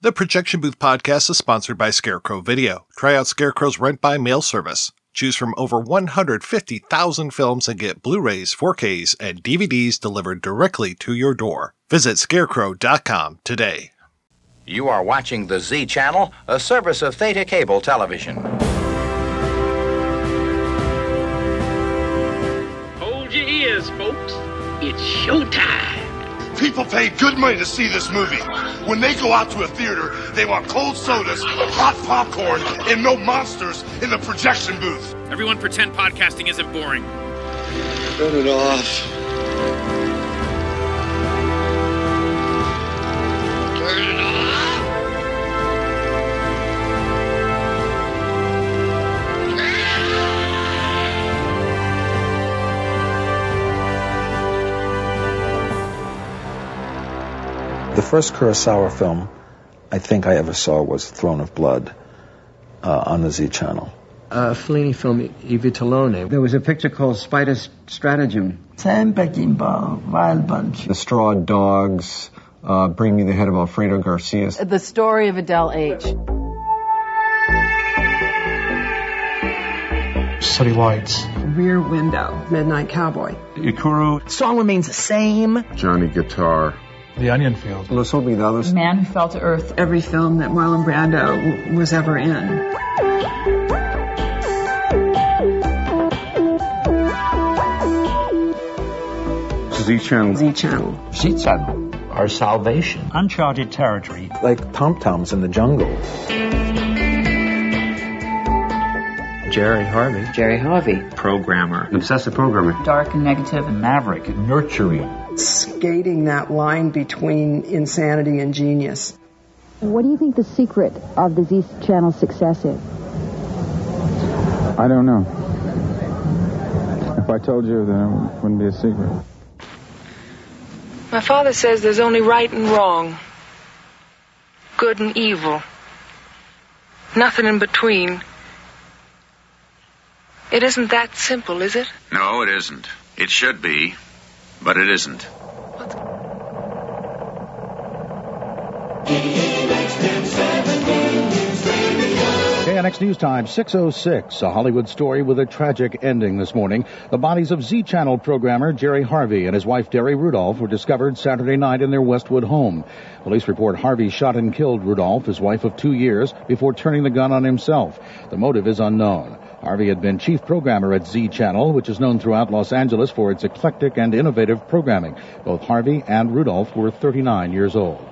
The Projection Booth podcast is sponsored by Scarecrow Video. Try out Scarecrow's rent-by-mail service. Choose from over 150,000 films and get Blu-rays, 4Ks, and DVDs delivered directly to your door. Visit scarecrow.com today. You are watching the Z Channel, a service of Theta Cable Television. Hold your ears, folks. It's showtime. People pay good money to see this movie. When they go out to a theater, they want cold sodas, hot popcorn, and no monsters in the projection booth. Everyone pretend podcasting isn't boring. Turn it off. Turn it off. The first Kurosawa film I think I ever saw was Throne of Blood on the Z Channel. Fellini film, I Vitellone. There was a picture called Spider's Stratagem. Sam Peckinpah, Wild Bunch. The Straw Dogs, Bring Me the Head of Alfredo Garcia. The Story of Adele H. City Lights. Rear Window. Midnight Cowboy. Ikuru. Song remains the same. Johnny Guitar. The Onion Field. Los Olvidados. Man Who Fell to Earth. Every film that Marlon Brando was ever in. Z Channel. Z Channel. Z Channel. Our salvation. Uncharted territory. Like tom-toms in the jungle. Jerry Harvey. Jerry Harvey. Programmer. Obsessive programmer. Dark and negative. Maverick. Nurturing. Skating that line between insanity and genius. What do you think the secret of the Z Channel's success is? I don't know. If I told you, then it wouldn't be a secret. My father says there's only right and wrong, good and evil, nothing in between. It isn't that simple, is it? No, it isn't. It should be, but it isn't. KNX News Time, 6:06. A Hollywood story with a tragic ending this morning. The bodies of Z Channel programmer Jerry Harvey and his wife Derry Rudolph were discovered Saturday night in their Westwood home. Police report Harvey shot and killed Rudolph, his wife of 2 years, before turning the gun on himself. The motive is unknown. Harvey had been chief programmer at Z Channel, which is known throughout Los Angeles for its eclectic and innovative programming. Both Harvey and Rudolph were 39 years old.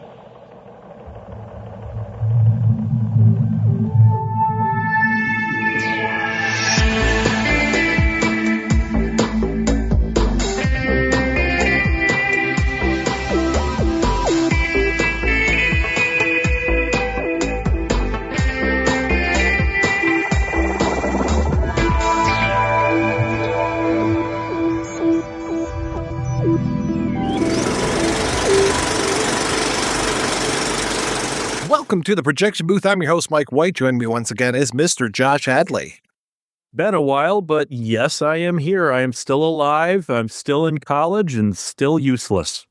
Welcome to the Projection Booth. I'm your host, Mike White. Joining me once again is Mr. Josh Hadley. Been a while, but yes, I am here. I am still alive. I'm still in college and still useless.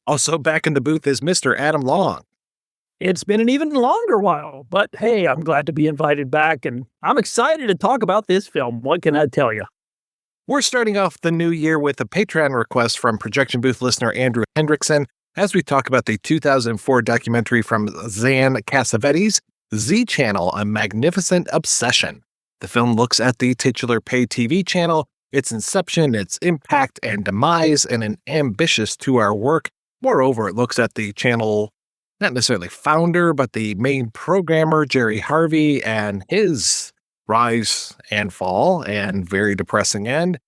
Also back in the booth is Mr. Adam Long. It's been an even longer while, but hey, I'm glad to be invited back, and I'm excited to talk about this film. What can I tell you? We're starting off the new year with a Patreon request from Projection Booth listener Andrew Hendrickson as we talk about the 2004 documentary from Xan Cassavetes, Z Channel, A Magnificent Obsession. The film looks at the titular pay TV channel, its inception, its impact and demise, and an ambitious 2-hour work. Moreover, it looks at the channel, not necessarily founder, but the main programmer, Jerry Harvey, and his rise and fall and very depressing end.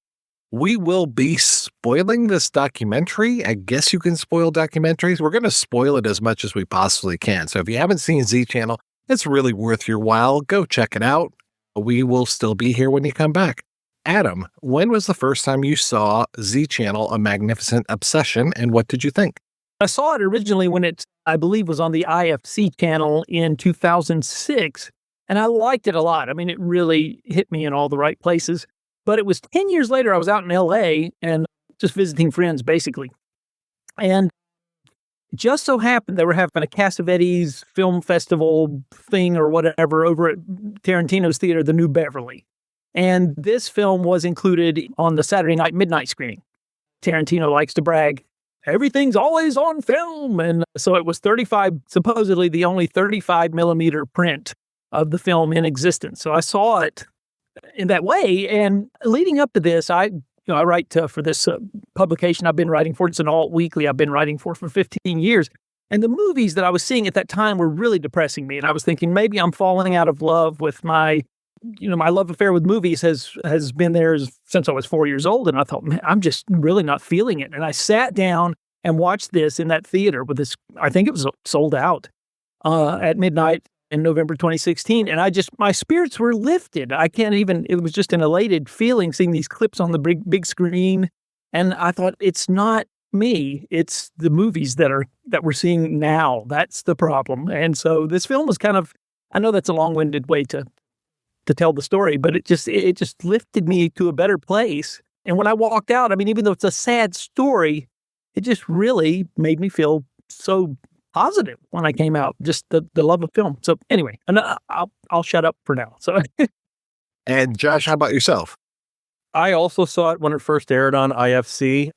We will be spoiling this documentary. I guess you can spoil documentaries. We're going to spoil it as much as we possibly can. So if you haven't seen Z Channel, it's really worth your while. Go check it out. We will still be here when you come back. Adam, when was the first time you saw Z Channel, A Magnificent Obsession, and what did you think? I saw it originally when it, I believe, was on the IFC channel in 2006, and I liked it a lot. I mean, it really hit me in all the right places. But it was 10 years later, I was out in L.A. and just visiting friends, basically. And just so happened they were having a Cassavetes film festival thing or whatever over at Tarantino's theater, the New Beverly. And this film was included on the Saturday night midnight screening. Tarantino likes to brag, everything's always on film. And so it was supposedly the only 35 millimeter print of the film in existence. So I saw it in that way. And leading up to this, I write for this publication I've been writing for. It's an alt weekly I've been writing for 15 years. And the movies that I was seeing at that time were really depressing me. And I was thinking maybe I'm falling out of love with my love affair with movies has been there since I was 4 years old. And I thought, man, I'm just really not feeling it. And I sat down and watched this in that theater with this, I think it was sold out at midnight in November 2016. And my spirits were lifted. It was just an elated feeling seeing these clips on the big screen. And I thought, it's not me, it's the movies that we're seeing now. That's the problem. And so this film was I know that's a long-winded way to tell the story, but it just lifted me to a better place. And when I walked out, I mean, even though it's a sad story, it just really made me feel so positive when I came out, just the love of film. So anyway, and I'll shut up for now. So, and Josh, how about yourself? I also saw it when it first aired on IFC.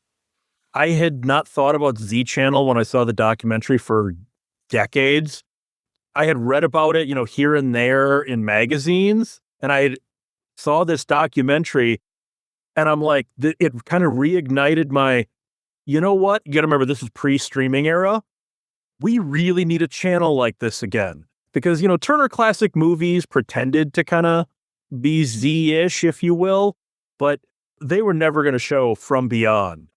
I had not thought about Z Channel when I saw the documentary for decades. I had read about it, here and there in magazines, and I saw this documentary, and I'm like, it kind of reignited my, you know what? You got to remember, this is pre-streaming era. We really need a channel like this again. Because, Turner Classic Movies pretended to kind of be Z-ish, if you will, but they were never going to show From Beyond.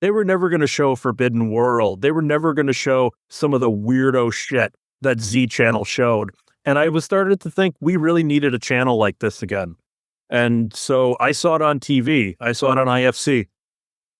They were never going to show Forbidden World. They were never going to show some of the weirdo shit that Z Channel showed. And I was started to think we really needed a channel like this again. And so I saw it on TV. I saw it on IFC.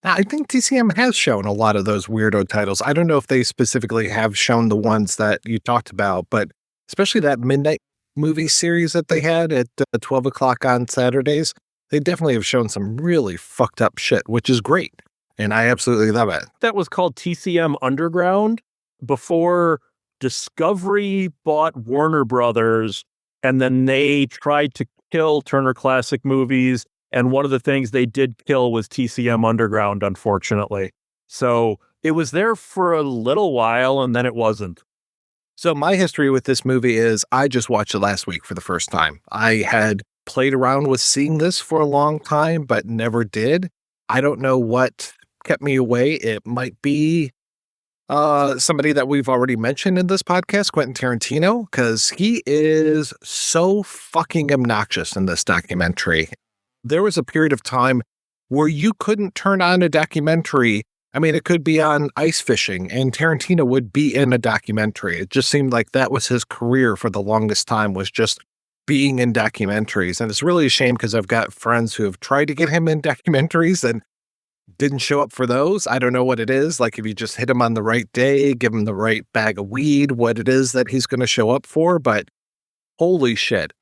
Now, I think TCM has shown a lot of those weirdo titles. I don't know if they specifically have shown the ones that you talked about, but especially that midnight movie series that they had at 12 o'clock on Saturdays, they definitely have shown some really fucked up shit, which is great. And I absolutely love it. That was called TCM Underground before Discovery bought Warner Brothers, and then they tried to kill Turner Classic Movies. And one of the things they did kill was TCM Underground, unfortunately. So it was there for a little while, and then it wasn't. So my history with this movie is I just watched it last week for the first time. I had played around with seeing this for a long time, but never did. I don't know what kept me away. It might be somebody that we've already mentioned in this podcast, Quentin Tarantino, because he is so fucking obnoxious in this documentary. There was a period of time where you couldn't turn on a documentary. I mean, it could be on ice fishing, and Tarantino would be in a documentary. It just seemed like that was his career for the longest time, was just being in documentaries. And it's really a shame because I've got friends who have tried to get him in documentaries and didn't show up for those. I don't know what it is. Like if you just hit him on the right day, give him the right bag of weed, what it is that he's going to show up for. But holy shit.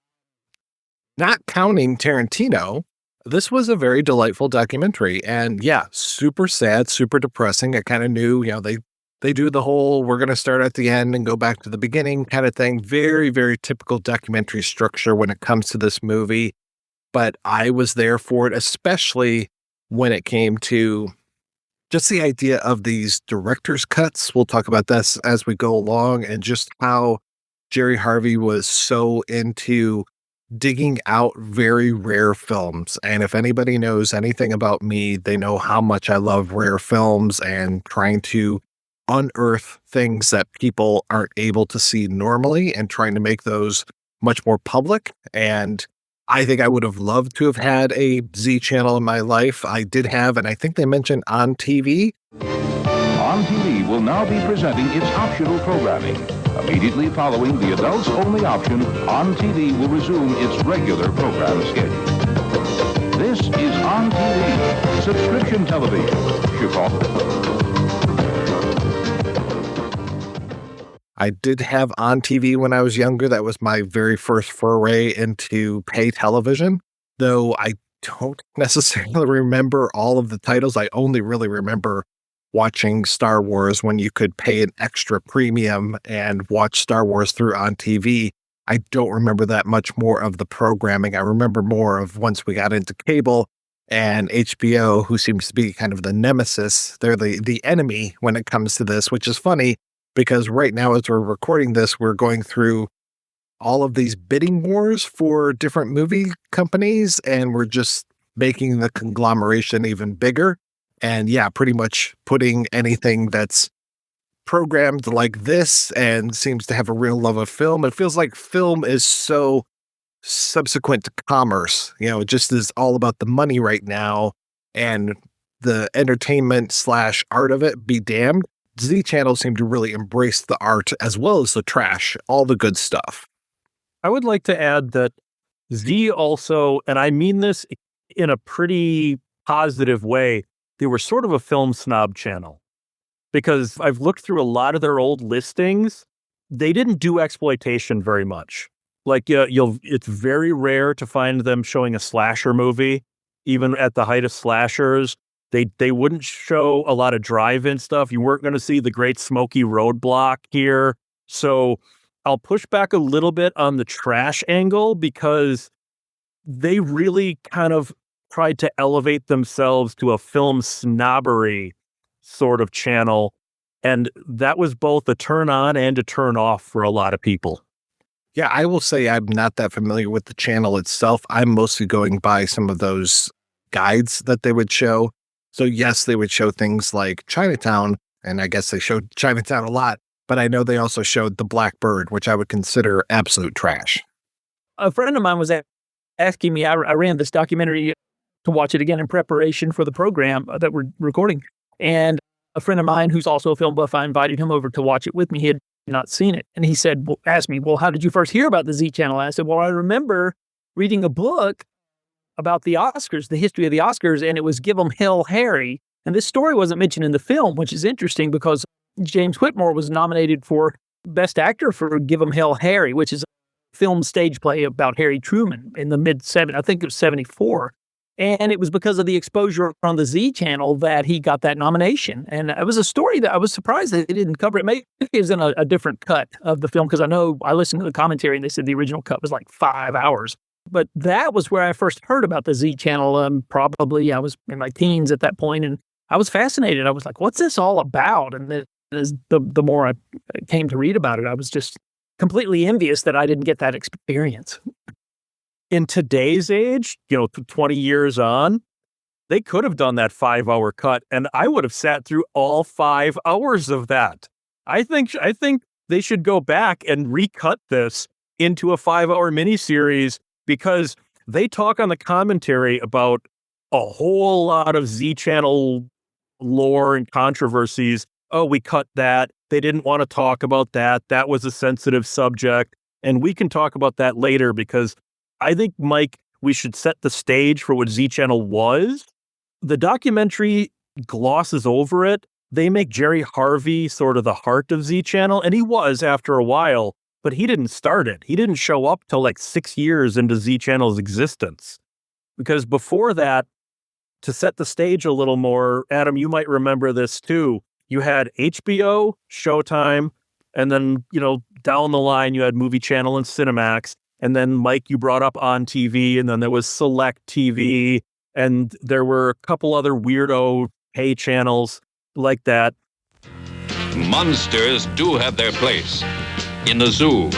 Not counting Tarantino, this was a very delightful documentary. And yeah, super sad, super depressing. I kind of knew, they do the whole, we're going to start at the end and go back to the beginning kind of thing. Very, very typical documentary structure when it comes to this movie. But I was there for it, especially when it came to just the idea of these director's cuts. We'll talk about this as we go along, and just how Jerry Harvey was so into digging out very rare films. And if anybody knows anything about me, they know how much I love rare films and trying to unearth things that people aren't able to see normally and trying to make those much more public. And I think I would have loved to have had a Z channel in my life. I did have, and I think they mentioned On TV. On TV will now be presenting its optional programming. Immediately following the adults-only option, On TV will resume its regular program schedule. This is On TV, subscription television. Chicago. I did have On TV when I was younger. That was my very first foray into pay television, though I don't necessarily remember all of the titles. I only really remember watching Star Wars when you could pay an extra premium and watch Star Wars through on TV. I don't remember that much more of the programming. I remember more of once we got into cable and HBO, who seems to be kind of the nemesis. They're the enemy when it comes to this, which is funny because right now as we're recording this, we're going through all of these bidding wars for different movie companies, and we're just making the conglomeration even bigger. And yeah, pretty much putting anything that's programmed like this and seems to have a real love of film. It feels like film is so subsequent to commerce. It just is all about the money right now, and the entertainment / art of it be damned. Z Channel seemed to really embrace the art as well as the trash, all the good stuff. I would like to add that Z also, and I mean this in a pretty positive way, they were sort of a film snob channel. Because I've looked through a lot of their old listings, they didn't do exploitation very much. Like it's very rare to find them showing a slasher movie, even at the height of slashers. They wouldn't show a lot of drive-in stuff. You weren't going to see the Great Smoky Roadblock here. So I'll push back a little bit on the trash angle because they really kind of tried to elevate themselves to a film snobbery sort of channel. And that was both a turn on and a turn off for a lot of people. Yeah, I will say I'm not that familiar with the channel itself. I'm mostly going by some of those guides that they would show. So yes, they would show things like Chinatown, and I guess they showed Chinatown a lot, but I know they also showed The Black Bird, which I would consider absolute trash. A friend of mine was asking me, I ran this documentary to watch it again in preparation for the program that we're recording. And a friend of mine who's also a film buff, I invited him over to watch it with me. He had not seen it. And he said, asked me, how did you first hear about the Z Channel? And I said, I remember reading a book about the Oscars, the history of the Oscars, and it was Give 'em Hell Harry. And this story wasn't mentioned in the film, which is interesting because James Whitmore was nominated for Best Actor for Give 'em Hell Harry, which is a film stage play about Harry Truman in the mid-70s. I think it was 74. And it was because of the exposure on the Z Channel that he got that nomination. And it was a story that I was surprised that they didn't cover it. Maybe it was in a different cut of the film, because I know I listened to the commentary and they said the original cut was like 5 hours. But that was where I first heard about the Z Channel. Probably I was in my teens at that point, and I was fascinated. I was like, what's this all about? And the more I came to read about it, I was just completely envious that I didn't get that experience. In today's age, 20 years on, they could have done that 5-hour cut, and I would have sat through all 5 hours of that. I think they should go back and recut this into a 5-hour miniseries, because they talk on the commentary about a whole lot of Z Channel lore and controversies. Oh, we cut that. They didn't want to talk about that. That was a sensitive subject. And we can talk about that later, because I think, Mike, we should set the stage for what Z Channel was. The documentary glosses over it. They make Jerry Harvey sort of the heart of Z Channel, and he was after a while, but he didn't start it. He didn't show up till like 6 years into Z Channel's existence. Because before that, to set the stage a little more, Adam, you might remember this too. You had HBO, Showtime, and then, down the line, you had Movie Channel and Cinemax. And then, Mike, you brought up On TV, and then there was Select TV, and there were a couple other weirdo pay channels like that. Monsters do have their place. In the zoo,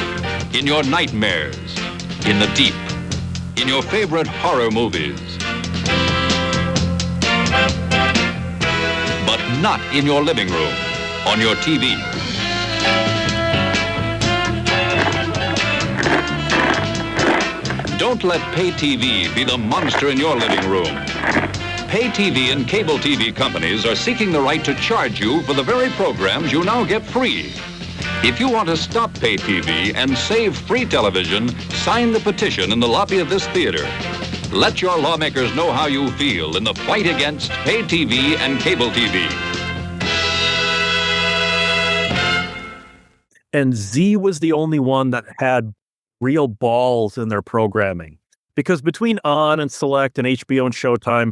in your nightmares, in the deep, in your favorite horror movies. But not in your living room, on your TV. Don't let pay TV be the monster in your living room. Pay TV and cable TV companies are seeking the right to charge you for the very programs you now get free. If you want to stop pay TV and save free television, sign the petition in the lobby of this theater. Let your lawmakers know how you feel in the fight against pay TV and cable TV. And Z was the only one that had real balls in their programming, because between On and Select and HBO and Showtime,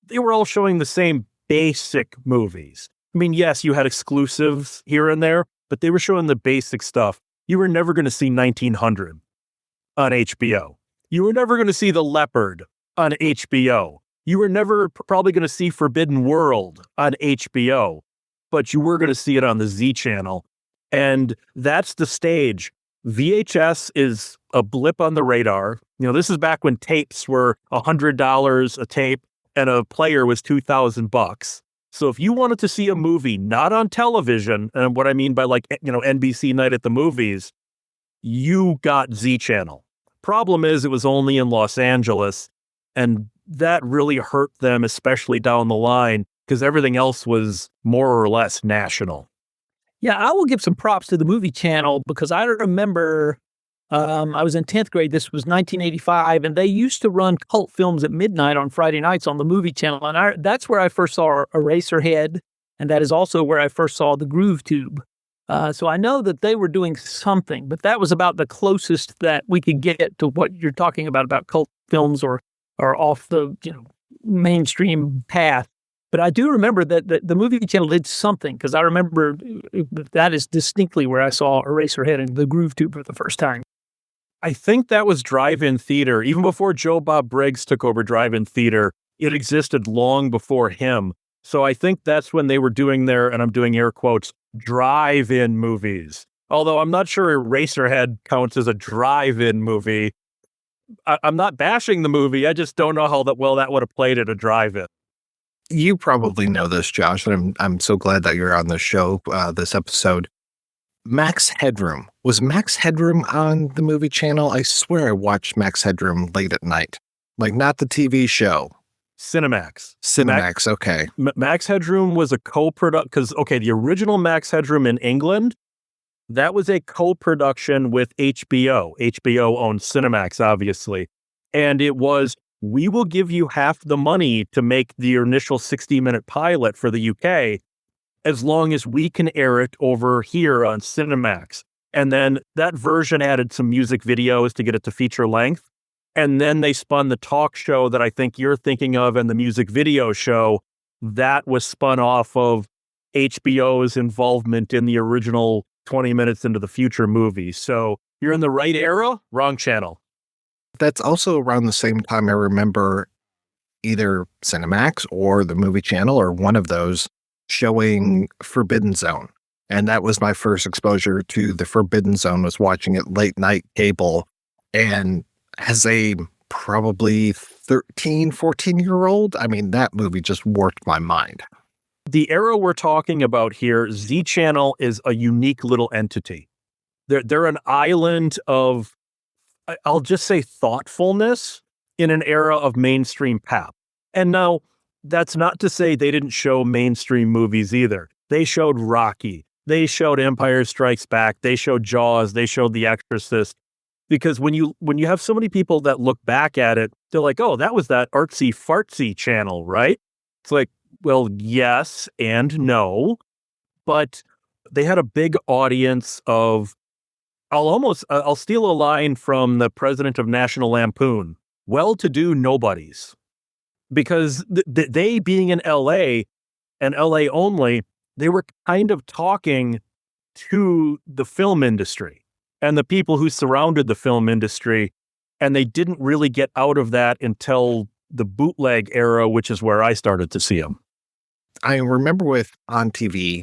they were all showing the same basic movies. I mean, yes, you had exclusives here and there, but they were showing the basic stuff. You were never going to see 1900 on HBO. You were never going to see The Leopard on HBO. You were never probably going to see Forbidden World on HBO, but you were going to see it on the Z channel. And that's the stage. VHS is a blip on the radar. This is back when tapes were $100 a tape and a player was $2,000. So if you wanted to see a movie not on television, and what I mean by NBC Night at the Movies, you got Z channel. Problem is it was only in Los Angeles, and that really hurt them, especially down the line, because everything else was more or less national. Yeah, I will give some props to the movie channel because I remember I was in 10th grade. This was 1985, and they used to run cult films at midnight on Friday nights on the movie channel. And that's where I first saw Eraserhead, and that is also where I first saw The Groove Tube. So I know that they were doing something, but that was about the closest that we could get to what you're talking about cult films or off the mainstream path. But I do remember that the movie channel did something, because I remember that is distinctly where I saw Eraserhead and The Groove Tube for the first time. I think that was drive-in theater. Even before Joe Bob Briggs took over drive-in theater, it existed long before him. So I think that's when they were doing their, and I'm doing air quotes, drive-in movies. Although I'm not sure Eraserhead counts as a drive-in movie. I'm not bashing the movie. I just don't know how well that would have played at a drive-in. You probably know this, Josh, and I'm so glad that you're on the show this episode. Max Headroom. Was Max Headroom on the movie channel? I swear I watched Max Headroom late at night. Not the TV show. Cinemax. Okay. Max Headroom was a co-product, because, the original Max Headroom in England, that was a co-production with HBO. HBO owned Cinemax, obviously. And it was, we will give you half the money to make the initial 60-minute pilot for the UK as long as we can air it over here on Cinemax. And then that version added some music videos to get it to feature length. And then they spun the talk show that I think you're thinking of and the music video show. That was spun off of HBO's involvement in the original 20 Minutes into the Future movie. So you're in the right era, wrong channel. That's also around the same time I remember either Cinemax or the movie channel or one of those showing Forbidden Zone. And that was my first exposure to the Forbidden Zone, was watching it late night cable. And as a probably 13, 14-year-old, I mean, that movie just warped my mind. The era we're talking about here, Z Channel is a unique little entity. They're an island of, I'll just say, thoughtfulness in an era of mainstream pap. And now, that's not to say they didn't show mainstream movies either. They showed Rocky. They showed Empire Strikes Back. They showed Jaws. They showed The Exorcist. Because when you have so many people that look back at it, they're like, oh, that was that artsy fartsy channel, right? It's like, well, yes and no. But they had a big audience of, I'll steal a line from the president of National Lampoon, well-to-do nobodies. Because they being in LA and LA only, they were kind of talking to the film industry and the people who surrounded the film industry. And they didn't really get out of that until the bootleg era, which is where I started to see them. I remember with On TV,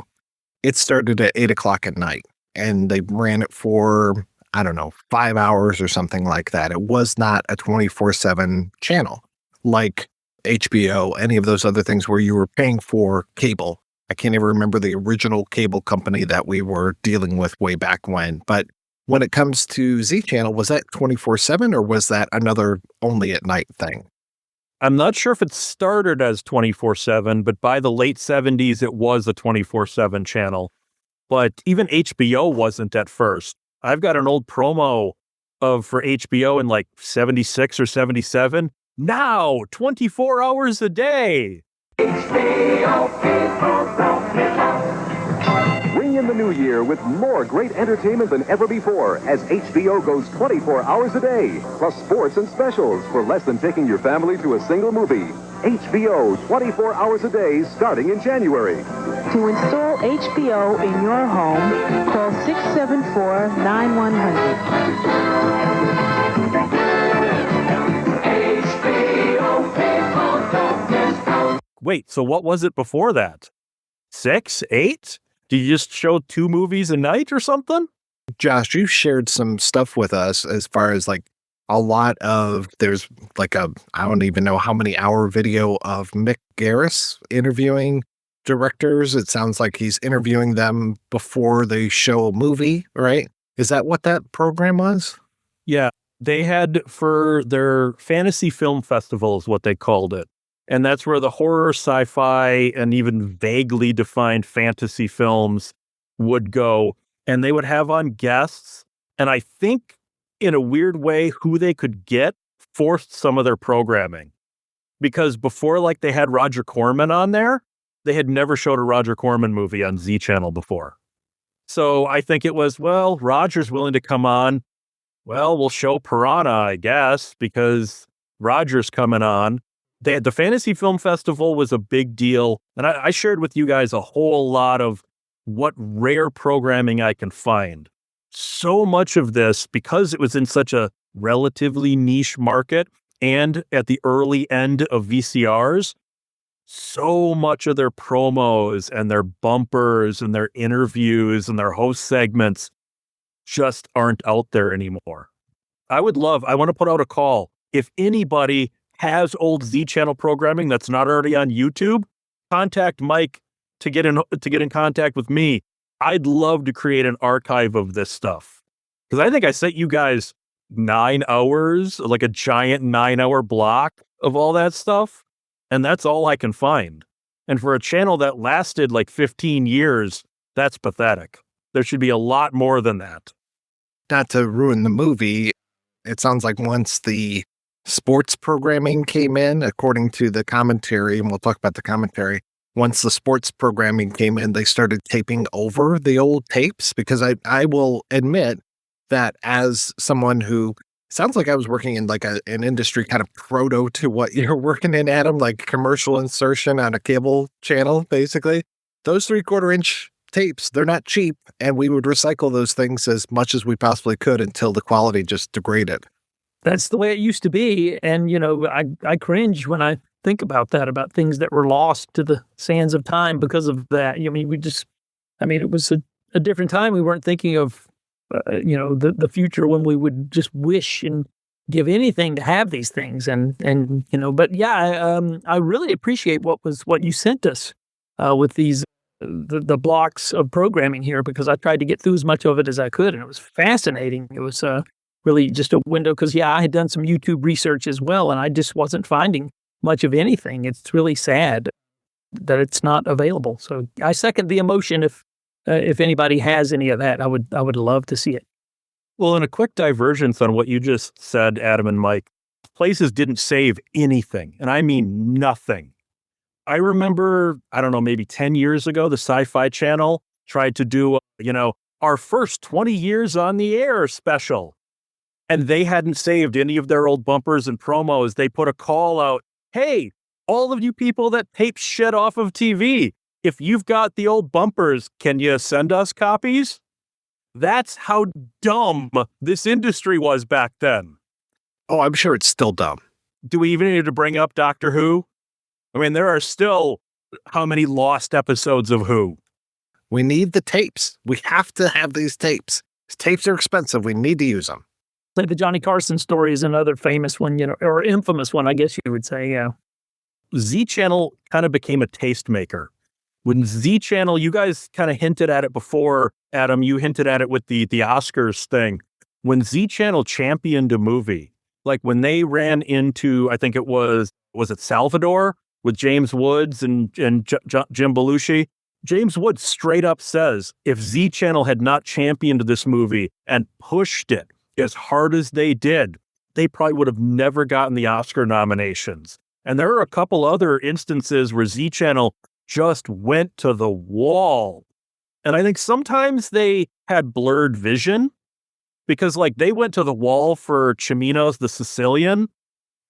it started at 8 o'clock at night and they ran it for, 5 hours or something like that. It was not a 24/7 channel like HBO, any of those other things where you were paying for cable. I can't even remember the original cable company that we were dealing with way back when. But when it comes to Z Channel, was that 24/7 or was that another only at night thing? I'm not sure if it started as 24/7, but by the late 70s, it was a 24/7 channel. But even HBO wasn't at first. I've got an old promo for HBO in like 76 or 77. Now, 24 hours a day. HBO people don't give up. Bring it in the new year with more great entertainment than ever before as HBO goes 24 hours a day, plus sports and specials for less than taking your family to a single movie. HBO 24 hours a day starting in January. To install HBO in your home, call 674-9100. Wait, so what was it before that? 6, 8? Do you just show 2 movies a night or something? Josh, you shared some stuff with us as far as like a lot of, there's like I don't even know how many hour video of Mick Garris interviewing directors. It sounds like he's interviewing them before they show a movie, right? Is that what that program was? Yeah, they had for their fantasy film festival is what they called it. And that's where the horror, sci-fi, and even vaguely defined fantasy films would go. And they would have on guests. And I think in a weird way, who they could get forced some of their programming. Because before, like, they had Roger Corman on there, they had never showed a Roger Corman movie on Z Channel before. So I think it was, well, Roger's willing to come on. Well, we'll show Piranha, I guess, because Roger's coming on. They had the Fantasy Film Festival was a big deal. And I shared with you guys a whole lot of what rare programming I can find. So much of this, because it was in such a relatively niche market and at the early end of VCRs, so much of their promos and their bumpers and their interviews and their host segments just aren't out there anymore. I want to put out a call. If anybody has old Z Channel programming that's not already on YouTube, contact Mike to get in contact with me. I'd love to create an archive of this stuff. Because I think I sent you guys 9 hours, like a giant 9-hour block of all that stuff. And that's all I can find. And for a channel that lasted like 15 years, that's pathetic. There should be a lot more than that. Not to ruin the movie, it sounds like once the sports programming came in, according to the commentary, and we'll talk about the commentary, once the sports programming came in, they started taping over the old tapes, because I will admit that as someone who sounds like I was working in like an industry kind of proto to what you're working in, Adam, like commercial insertion on a cable channel, basically. Those 3/4-inch tapes, they're not cheap, and we would recycle those things as much as we possibly could until the quality just degraded. That's the way it used to be. And, you know, I cringe when I think about that, about things that were lost to the sands of time because of that. I mean, it was a different time. We weren't thinking of, the future when we would just wish and give anything to have these things. But yeah, I really appreciate what you sent us with these, the blocks of programming here, because I tried to get through as much of it as I could. And it was fascinating. It was really just a window, because I had done some YouTube research as well, and I just wasn't finding much of anything. It's really sad that it's not available. So I second the emotion. If anybody has any of that, I would love to see it. Well, in a quick divergence on what you just said, Adam and Mike, places didn't save anything, and I mean nothing. I remember, I don't know, maybe 10 years ago, the Sci-Fi Channel tried to do, our first 20 years on the air special. And they hadn't saved any of their old bumpers and promos. They put a call out, hey, all of you people that tape shit off of TV, if you've got the old bumpers, can you send us copies? That's how dumb this industry was back then. Oh, I'm sure it's still dumb. Do we even need to bring up Doctor Who? I mean, there are still how many lost episodes of Who? We need the tapes. We have to have these tapes. These tapes are expensive. We need to use them. Like the Johnny Carson story is another famous one, or infamous one, I guess you would say, yeah. Z Channel kind of became a tastemaker. When Z Channel, you guys kind of hinted at it before, Adam, you hinted at it with the Oscars thing. When Z Channel championed a movie, like when they ran into, I think it was it Salvador with James Woods and Jim Belushi? James Woods straight up says, if Z Channel had not championed this movie and pushed it as hard as they did, they probably would have never gotten the Oscar nominations. And there are a couple other instances where Z Channel just went to the wall And I think sometimes they had blurred vision because like they went to the wall for Cimino's The Sicilian.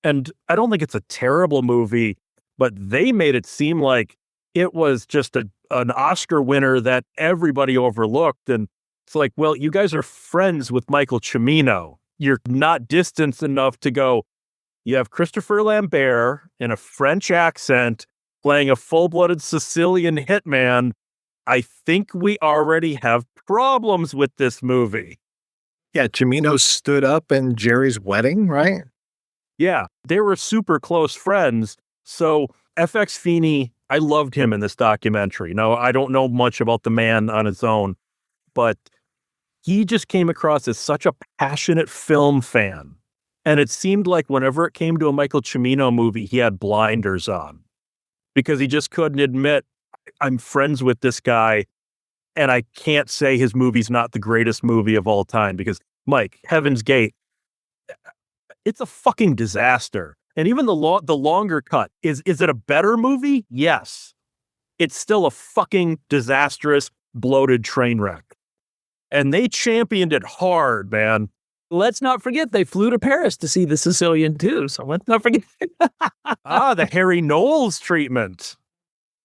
And I don't think it's a terrible movie, but they made it seem like it was just an Oscar winner that everybody overlooked. And it's like, well, you guys are friends with Michael Cimino. You're not distanced enough to go, you have Christopher Lambert in a French accent playing a full-blooded Sicilian hitman. I think we already have problems with this movie. Yeah, Cimino stood up in Jerry's wedding, right? Yeah, they were super close friends. So FX Feeney, I loved him in this documentary. Now, I don't know much about the man on his own, but he just came across as such a passionate film fan. And it seemed like whenever it came to a Michael Cimino movie, he had blinders on because he just couldn't admit, I'm friends with this guy and I can't say his movie's not the greatest movie of all time because, Mike, Heaven's Gate, it's a fucking disaster. And even the longer cut, is it a better movie? Yes. It's still a fucking disastrous, bloated train wreck. And they championed it hard, man. Let's not forget they flew to Paris to see The Sicilian too. So let's not forget. The Harry Knowles treatment.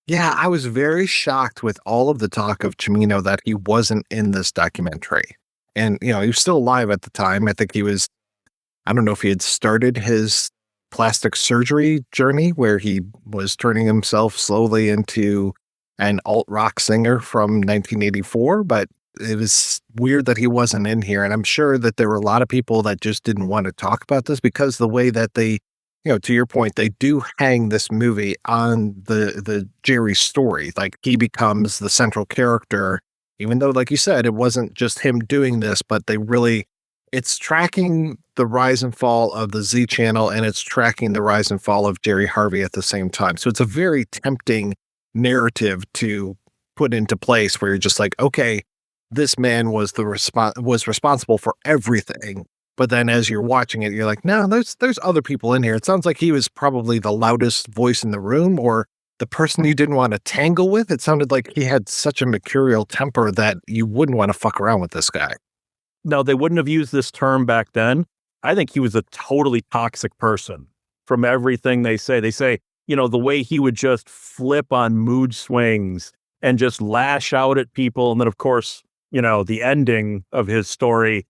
Yeah, I was very shocked with all of the talk of Cimino that he wasn't in this documentary. And, he was still alive at the time. I think he was, I don't know if he had started his plastic surgery journey where he was turning himself slowly into an alt-rock singer from 1984, but it was weird that he wasn't in here. And I'm sure that there were a lot of people that just didn't want to talk about this because the way that they, to your point, they do hang this movie on the Jerry story. Like he becomes the central character, even though, like you said, it wasn't just him doing this, but it's tracking the rise and fall of the Z channel and it's tracking the rise and fall of Jerry Harvey at the same time. So it's a very tempting narrative to put into place where you're just like, okay, this man was responsible for everything. But then as you're watching it, you're like, no, there's other people in here. It sounds like he was probably the loudest voice in the room or the person you didn't want to tangle with. It sounded like he had such a mercurial temper that you wouldn't want to fuck around with this guy. No, they wouldn't have used this term back then. I think he was a totally toxic person from everything they say. They say, the way he would just flip on mood swings and just lash out at people. And then, of course, the ending of his story,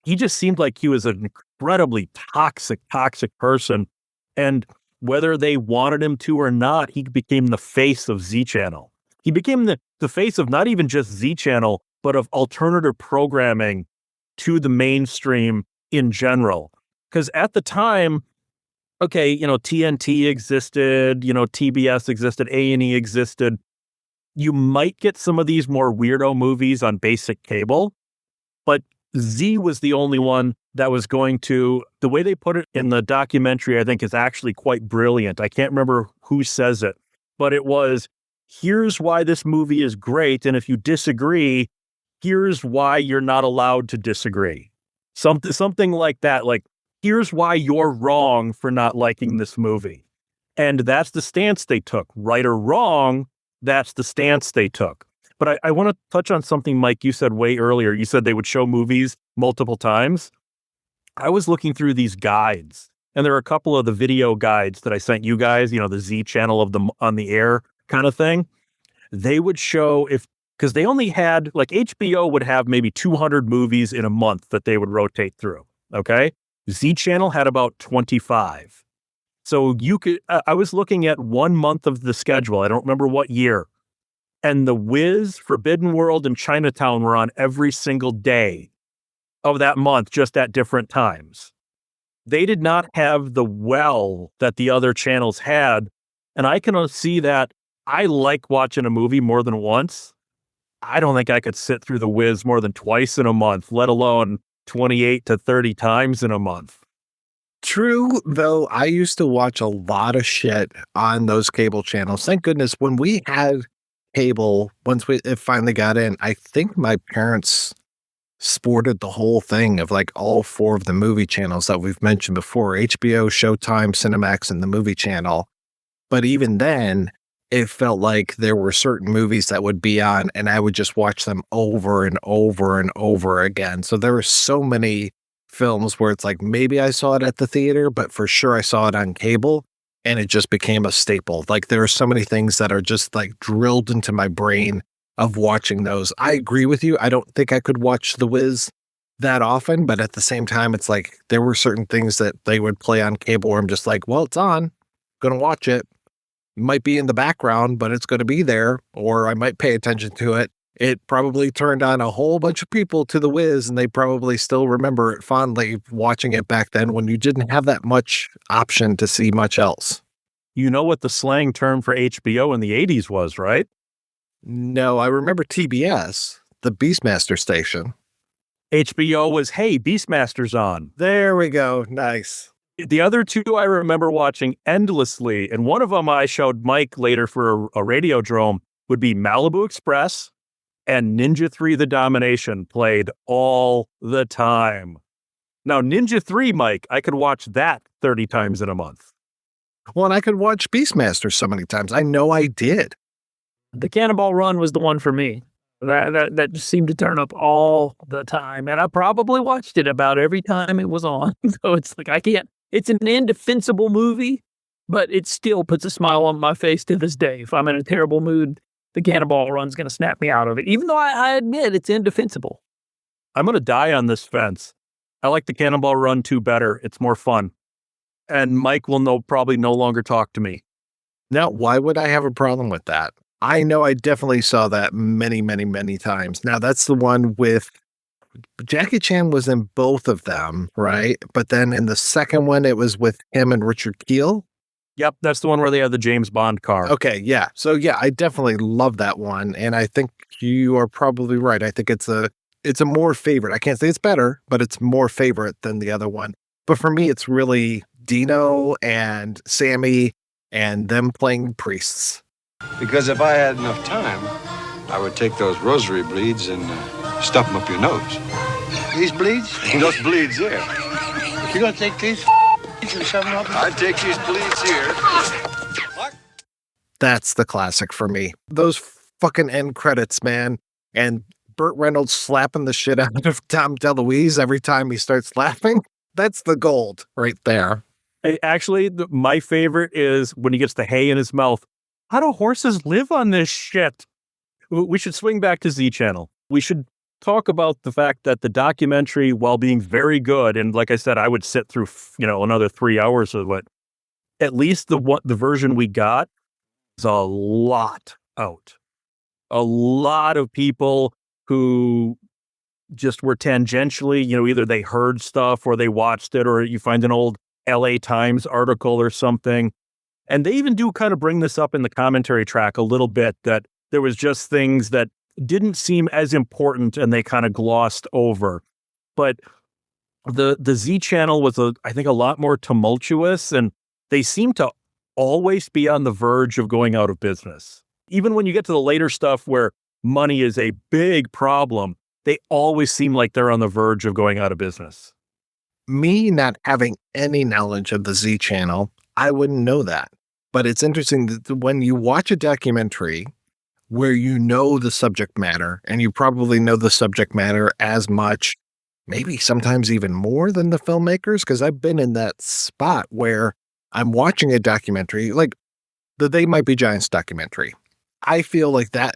he just seemed like he was an incredibly toxic person. And whether they wanted him to or not, he became the face of Z Channel. He became the face of not even just Z Channel, but of alternative programming to the mainstream in general. Because at the time, okay, TNT existed, TBS existed, A&E existed. You might get some of these more weirdo movies on basic cable, but Z was the only one that was going to, the way they put it in the documentary, I think is actually quite brilliant. I can't remember who says it, but it was, here's why this movie is great. And if you disagree, here's why you're not allowed to disagree. Something like that. Like, here's why you're wrong for not liking this movie. And that's the stance they took. Right or wrong, that's the stance they took. But I want to touch on something, Mike, you said way earlier. You said they would show movies multiple times. I was looking through these guides, and there are a couple of the video guides that I sent you guys, the Z channel of the on the air kind of thing. They would show because they only had, like HBO would have maybe 200 movies in a month that they would rotate through, okay? Z Channel had about 25. So I was looking at 1 month of the schedule. I don't remember what year. And The Wiz, Forbidden World, and Chinatown were on every single day of that month, just at different times. They did not have the well that the other channels had. And I can see that. I like watching a movie more than once. I don't think I could sit through The Wiz more than twice in a month, let alone 28 to 30 times in a month. True, though, I used to watch a lot of shit on those cable channels. Thank goodness when we had cable, once it finally got in, I think my parents sported the whole thing of like all 4 of the movie channels that we've mentioned before, HBO, Showtime, Cinemax, and the movie channel. But even then, it felt like there were certain movies that would be on and I would just watch them over and over and over again. So there were so many films where it's like, maybe I saw it at the theater, but for sure I saw it on cable and it just became a staple. Like there are so many things that are just like drilled into my brain of watching those. I agree with you. I don't think I could watch The Wiz that often, but at the same time, it's like there were certain things that they would play on cable where I'm just like, well, it's on, gonna watch it. Might be in the background, but it's going to be there, or I might pay attention to it. It probably turned on a whole bunch of people to The Wiz, and they probably still remember it fondly watching it back then when you didn't have that much option to see much else. You know what the slang term for HBO in the 80s was, right? No, I remember TBS, the Beastmaster station. HBO was, hey, Beastmaster's on. There we go. Nice. The other two I remember watching endlessly, and one of them I showed Mike later for a Radiodrome, would be Malibu Express and Ninja 3 The Domination, played all the time. Now, Ninja 3, Mike, I could watch that 30 times in a month. Well, and I could watch Beastmaster so many times. I know I did. The Cannonball Run was the one for me. That just seemed to turn up all the time. And I probably watched it about every time it was on. So it's like, I can't. It's an indefensible movie, but it still puts a smile on my face to this day. If I'm in a terrible mood, the Cannonball Run's going to snap me out of it, even though I admit it's indefensible. I'm going to die on this fence. I like the Cannonball Run 2 better. It's more fun. And Mike will probably no longer talk to me. Now, why would I have a problem with that? I know I definitely saw that many, many, many times. Now, that's the one with Jackie Chan was in both of them, right? But then in the second one, it was with him and Richard Kiel. Yep, that's the one where they have the James Bond car. Okay, yeah. So yeah, I definitely love that one. And I think you are probably right. I think it's a more favorite. I can't say it's better, but it's more favorite than the other one. But for me, it's really Dino and Sammy and them playing priests. Because if I had enough time, I would take those rosary bleeds and stuff them up your nose. These bleeds? Those bleeds, yeah. You're gonna take these and shove them up? I'd take these bleeds here. That's the classic for me. Those fucking end credits, man. And Burt Reynolds slapping the shit out of Tom DeLuise every time he starts laughing. That's the gold right there. Actually, my favorite is when he gets the hay in his mouth. How do horses live on this shit? We should swing back to Z Channel. We should talk about the fact that the documentary, while being very good, and like I said, I would sit through, another 3 hours of it. At least the version we got is a lot out. A lot of people who just were tangentially, either they heard stuff or they watched it, or you find an old LA Times article or something. And they even do kind of bring this up in the commentary track a little bit, that there was just things that didn't seem as important and they kind of glossed over. But the Z Channel was, I think, a lot more tumultuous, and they seem to always be on the verge of going out of business. Even when you get to the later stuff where money is a big problem, they always seem like they're on the verge of going out of business. Me not having any knowledge of the Z Channel, I wouldn't know that. But it's interesting that when you watch a documentary where you know the subject matter, and you probably know the subject matter as much, maybe sometimes even more than the filmmakers, because I've been in that spot where I'm watching a documentary, like the They Might Be Giants documentary. I feel like that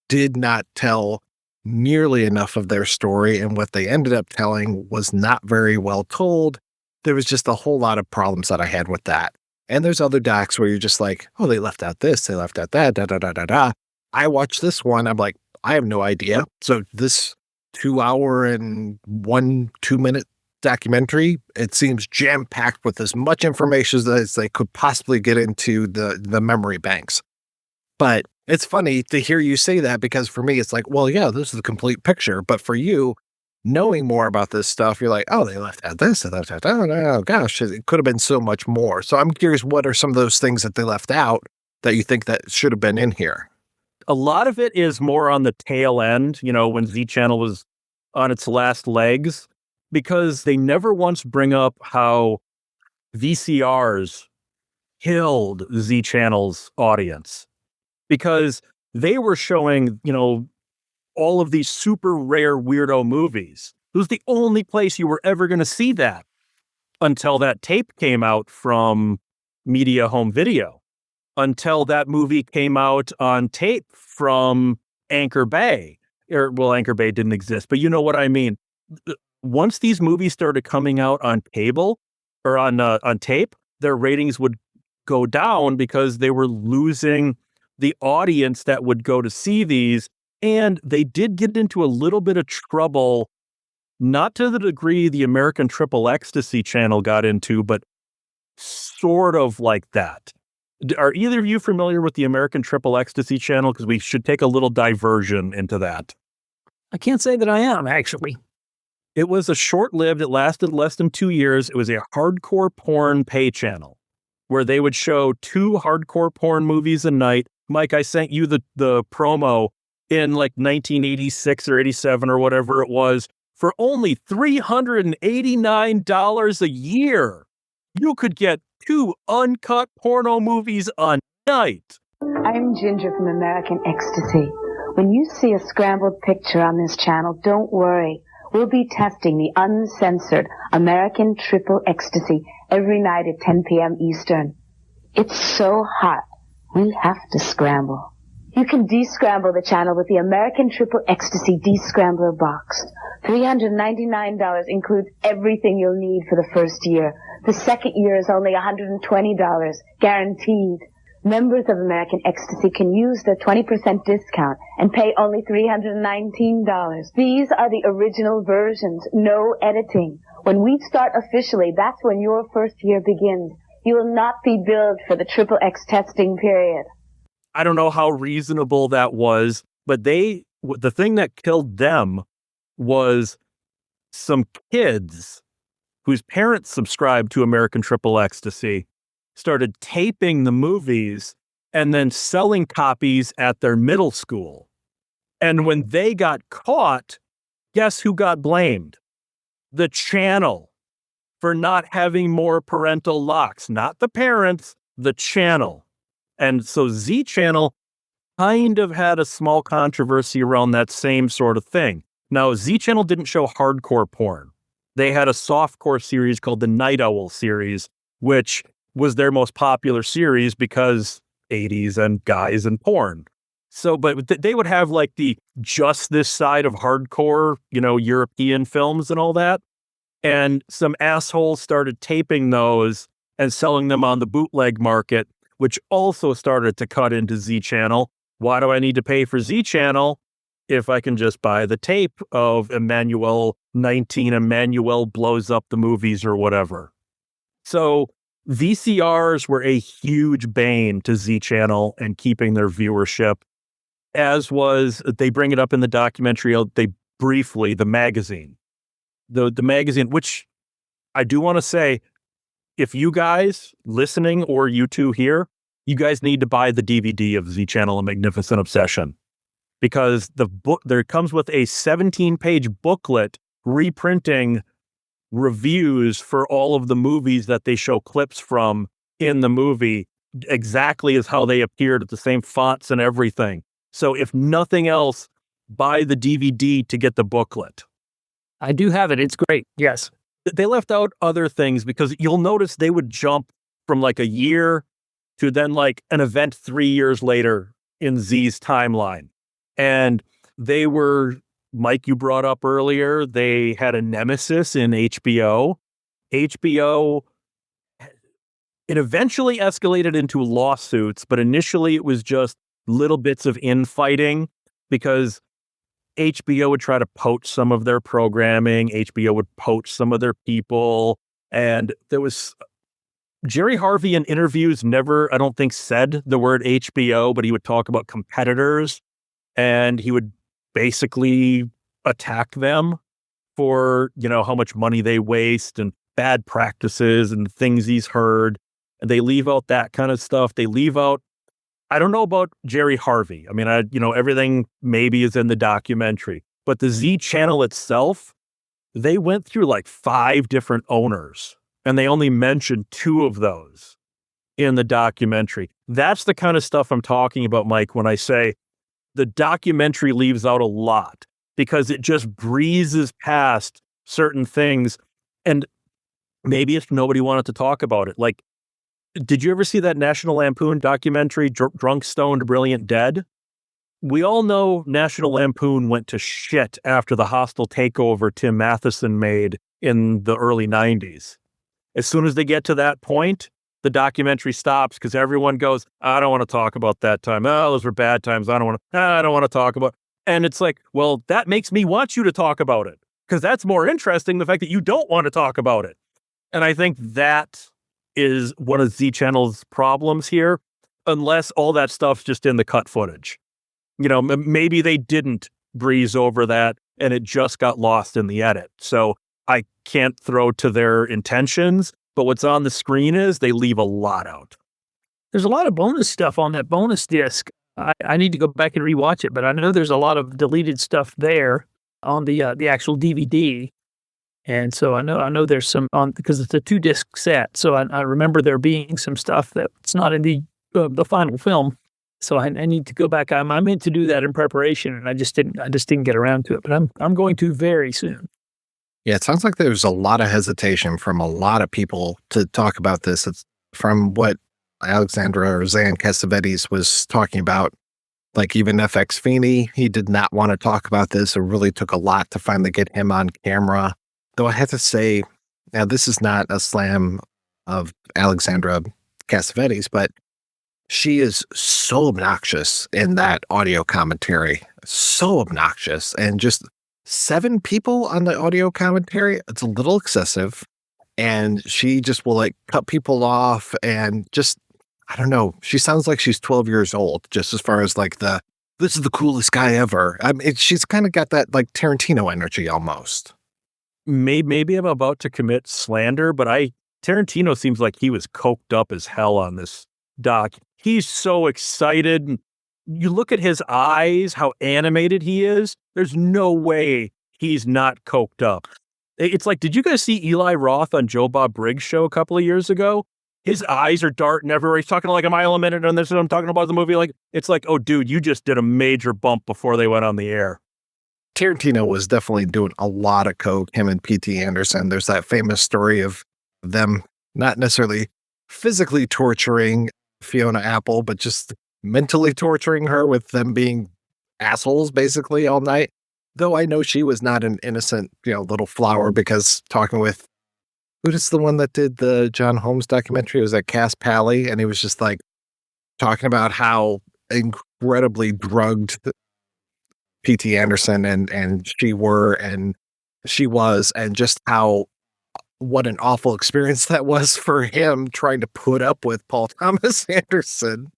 did not tell nearly enough of their story, and what they ended up telling was not very well told. There was just a whole lot of problems that I had with that. And there's other docs where you're just like, oh, they left out this, they left out that, da-da-da-da-da. I watched this one, I'm like, I have no idea. So this 2-hour and 2-minute documentary, it seems jam-packed with as much information as they could possibly get into the memory banks. But it's funny to hear you say that, because for me, it's like, well, yeah, this is the complete picture. But for you, knowing more about this stuff, you're like, oh, they left out this, they left out that. Oh, gosh, it could have been so much more. So I'm curious, what are some of those things that they left out that you think that should have been in here? A lot of it is more on the tail end, when Z Channel was on its last legs, because they never once bring up how VCRs killed Z Channel's audience. because they were showing, all of these super rare weirdo movies. It was the only place you were ever going to see that until that tape came out from Media Home Video, until that movie came out on tape from Anchor Bay. Anchor Bay didn't exist, but you know what I mean. Once these movies started coming out on cable or on tape, their ratings would go down because they were losing the audience that would go to see these. And they did get into a little bit of trouble, not to the degree the American Triple Ecstasy channel got into, but sort of like that. Are either of you familiar with the American Triple Ecstasy channel? Because we should take a little diversion into that. I can't say that I am, actually. It was a short-lived, it lasted less than 2 years. It was a hardcore porn pay channel where they would show 2 hardcore porn movies a night. Mike, I sent you the promo in like 1986 or 87 or whatever it was, for only $389 a year. You could get 2 uncut porno movies a night. I'm Ginger from American Ecstasy. When you see a scrambled picture on this channel, don't worry. We'll be testing the uncensored American Triple Ecstasy every night at 10 p.m. Eastern. It's so hot, we have to scramble. You can descramble the channel with the American Triple Ecstasy Descrambler box. $399 includes everything you'll need for the first year. The second year is only $120, guaranteed. Members of American Ecstasy can use their 20% discount and pay only $319. These are the original versions, no editing. When we start officially, that's when your first year begins. You will not be billed for the Triple X testing period. I don't know how reasonable that was, but the thing that killed them was some kids whose parents subscribed to American Triple Ecstasy started taping the movies and then selling copies at their middle school. And when they got caught, guess who got blamed? The channel, for not having more parental locks. Not the parents, the channel. And so Z Channel kind of had a small controversy around that same sort of thing. Now, Z Channel didn't show hardcore porn. They had a softcore series called the Night Owl series, which was their most popular series because 80s and guys and porn. So, but they would have like the just this side of hardcore, European films and all that. And some assholes started taping those and selling them on the bootleg market, which also started to cut into Z Channel. Why do I need to pay for Z Channel if I can just buy the tape of Emmanuel 19, Emmanuel blows up the movies or whatever? So VCRs were a huge bane to Z Channel and keeping their viewership, as was, they bring it up in the documentary, the magazine. The magazine, which I do want to say, if you guys listening or you two here, you guys need to buy the DVD of Z Channel: A Magnificent Obsession, because the book there comes with a 17-page booklet reprinting reviews for all of the movies that they show clips from in the movie, exactly as how they appeared, at the same fonts and everything. So if nothing else, buy the DVD to get the booklet. I do have it. It's great. Yes. They left out other things because you'll notice they would jump from like a year to then like an event 3 years later in Z's timeline. And they were, Mike, you brought up earlier, they had a nemesis in HBO. HBO, it eventually escalated into lawsuits, but initially it was just little bits of infighting because HBO would try to poach some of their programming. HBO would poach some of their people. And there was Jerry Harvey in interviews never, I don't think, said the word HBO, but he would talk about competitors and he would basically attack them for, how much money they waste and bad practices and things he's heard. And they leave out that kind of stuff. They leave out, I don't know about Jerry Harvey. I mean, everything maybe is in the documentary, but the Z Channel itself, they went through like 5 different owners and they only mentioned 2 of those in the documentary. That's the kind of stuff I'm talking about, Mike, when I say the documentary leaves out a lot because it just breezes past certain things. And maybe if nobody wanted to talk about it, like, did you ever see that National Lampoon documentary, Drunk, Stoned, Brilliant, Dead? We all know National Lampoon went to shit after the hostile takeover Tim Matheson made in the early 90s. As soon as they get to that point, the documentary stops because everyone goes, I don't want to talk about that time. Oh, those were bad times. I don't want to talk about. And it's like, well, that makes me want you to talk about it because that's more interesting, the fact that you don't want to talk about it. And I think that is one of Z Channel's problems here, unless all that stuff's just in the cut footage. Maybe they didn't breeze over that and it just got lost in the edit. So I can't throw to their intentions, but what's on the screen is they leave a lot out. There's a lot of bonus stuff on that bonus disc. I need to go back and rewatch it, but I know there's a lot of deleted stuff there on the actual DVD. And so I know there's some on, because it's a 2-disc set. So I remember there being some stuff that's not in the final film. So I need to go back. I meant to do that in preparation, and I just didn't get around to it. But I'm going to very soon. Yeah, it sounds like there's a lot of hesitation from a lot of people to talk about this. It's from what Alexandra or Xan Cassavetes was talking about. Like even FX Feeney, he did not want to talk about this. It really took a lot to finally get him on camera. Though I have to say, now this is not a slam of Alexandra Cassavetes, but she is so obnoxious in that audio commentary. So obnoxious. And just 7 people on the audio commentary, it's a little excessive. And she just will like cut people off and just, I don't know. She sounds like she's 12 years old, just as far as like this is the coolest guy ever. I mean, she's kind of got that like Tarantino energy almost. Maybe I'm about to commit slander, but Tarantino seems like he was coked up as hell on this doc. He's so excited. You look at his eyes, how animated he is. There's no way he's not coked up. It's like, did you guys see Eli Roth on Joe Bob Briggs' show a couple of years ago? His eyes are darting everywhere. He's talking like a mile a minute, and this is what I'm talking about the movie. Like, it's like, oh, dude, you just did a major bump before they went on the air. Tarantino was definitely doing a lot of coke, him and P.T. Anderson. There's that famous story of them not necessarily physically torturing Fiona Apple, but just mentally torturing her with them being assholes basically all night. Though I know she was not an innocent, little flower, because talking with, who is the one that did the John Holmes documentary? It was that Cass Pally, and he was just like talking about how incredibly drugged P.T. Anderson and she was, and just what an awful experience that was for him trying to put up with Paul Thomas Anderson.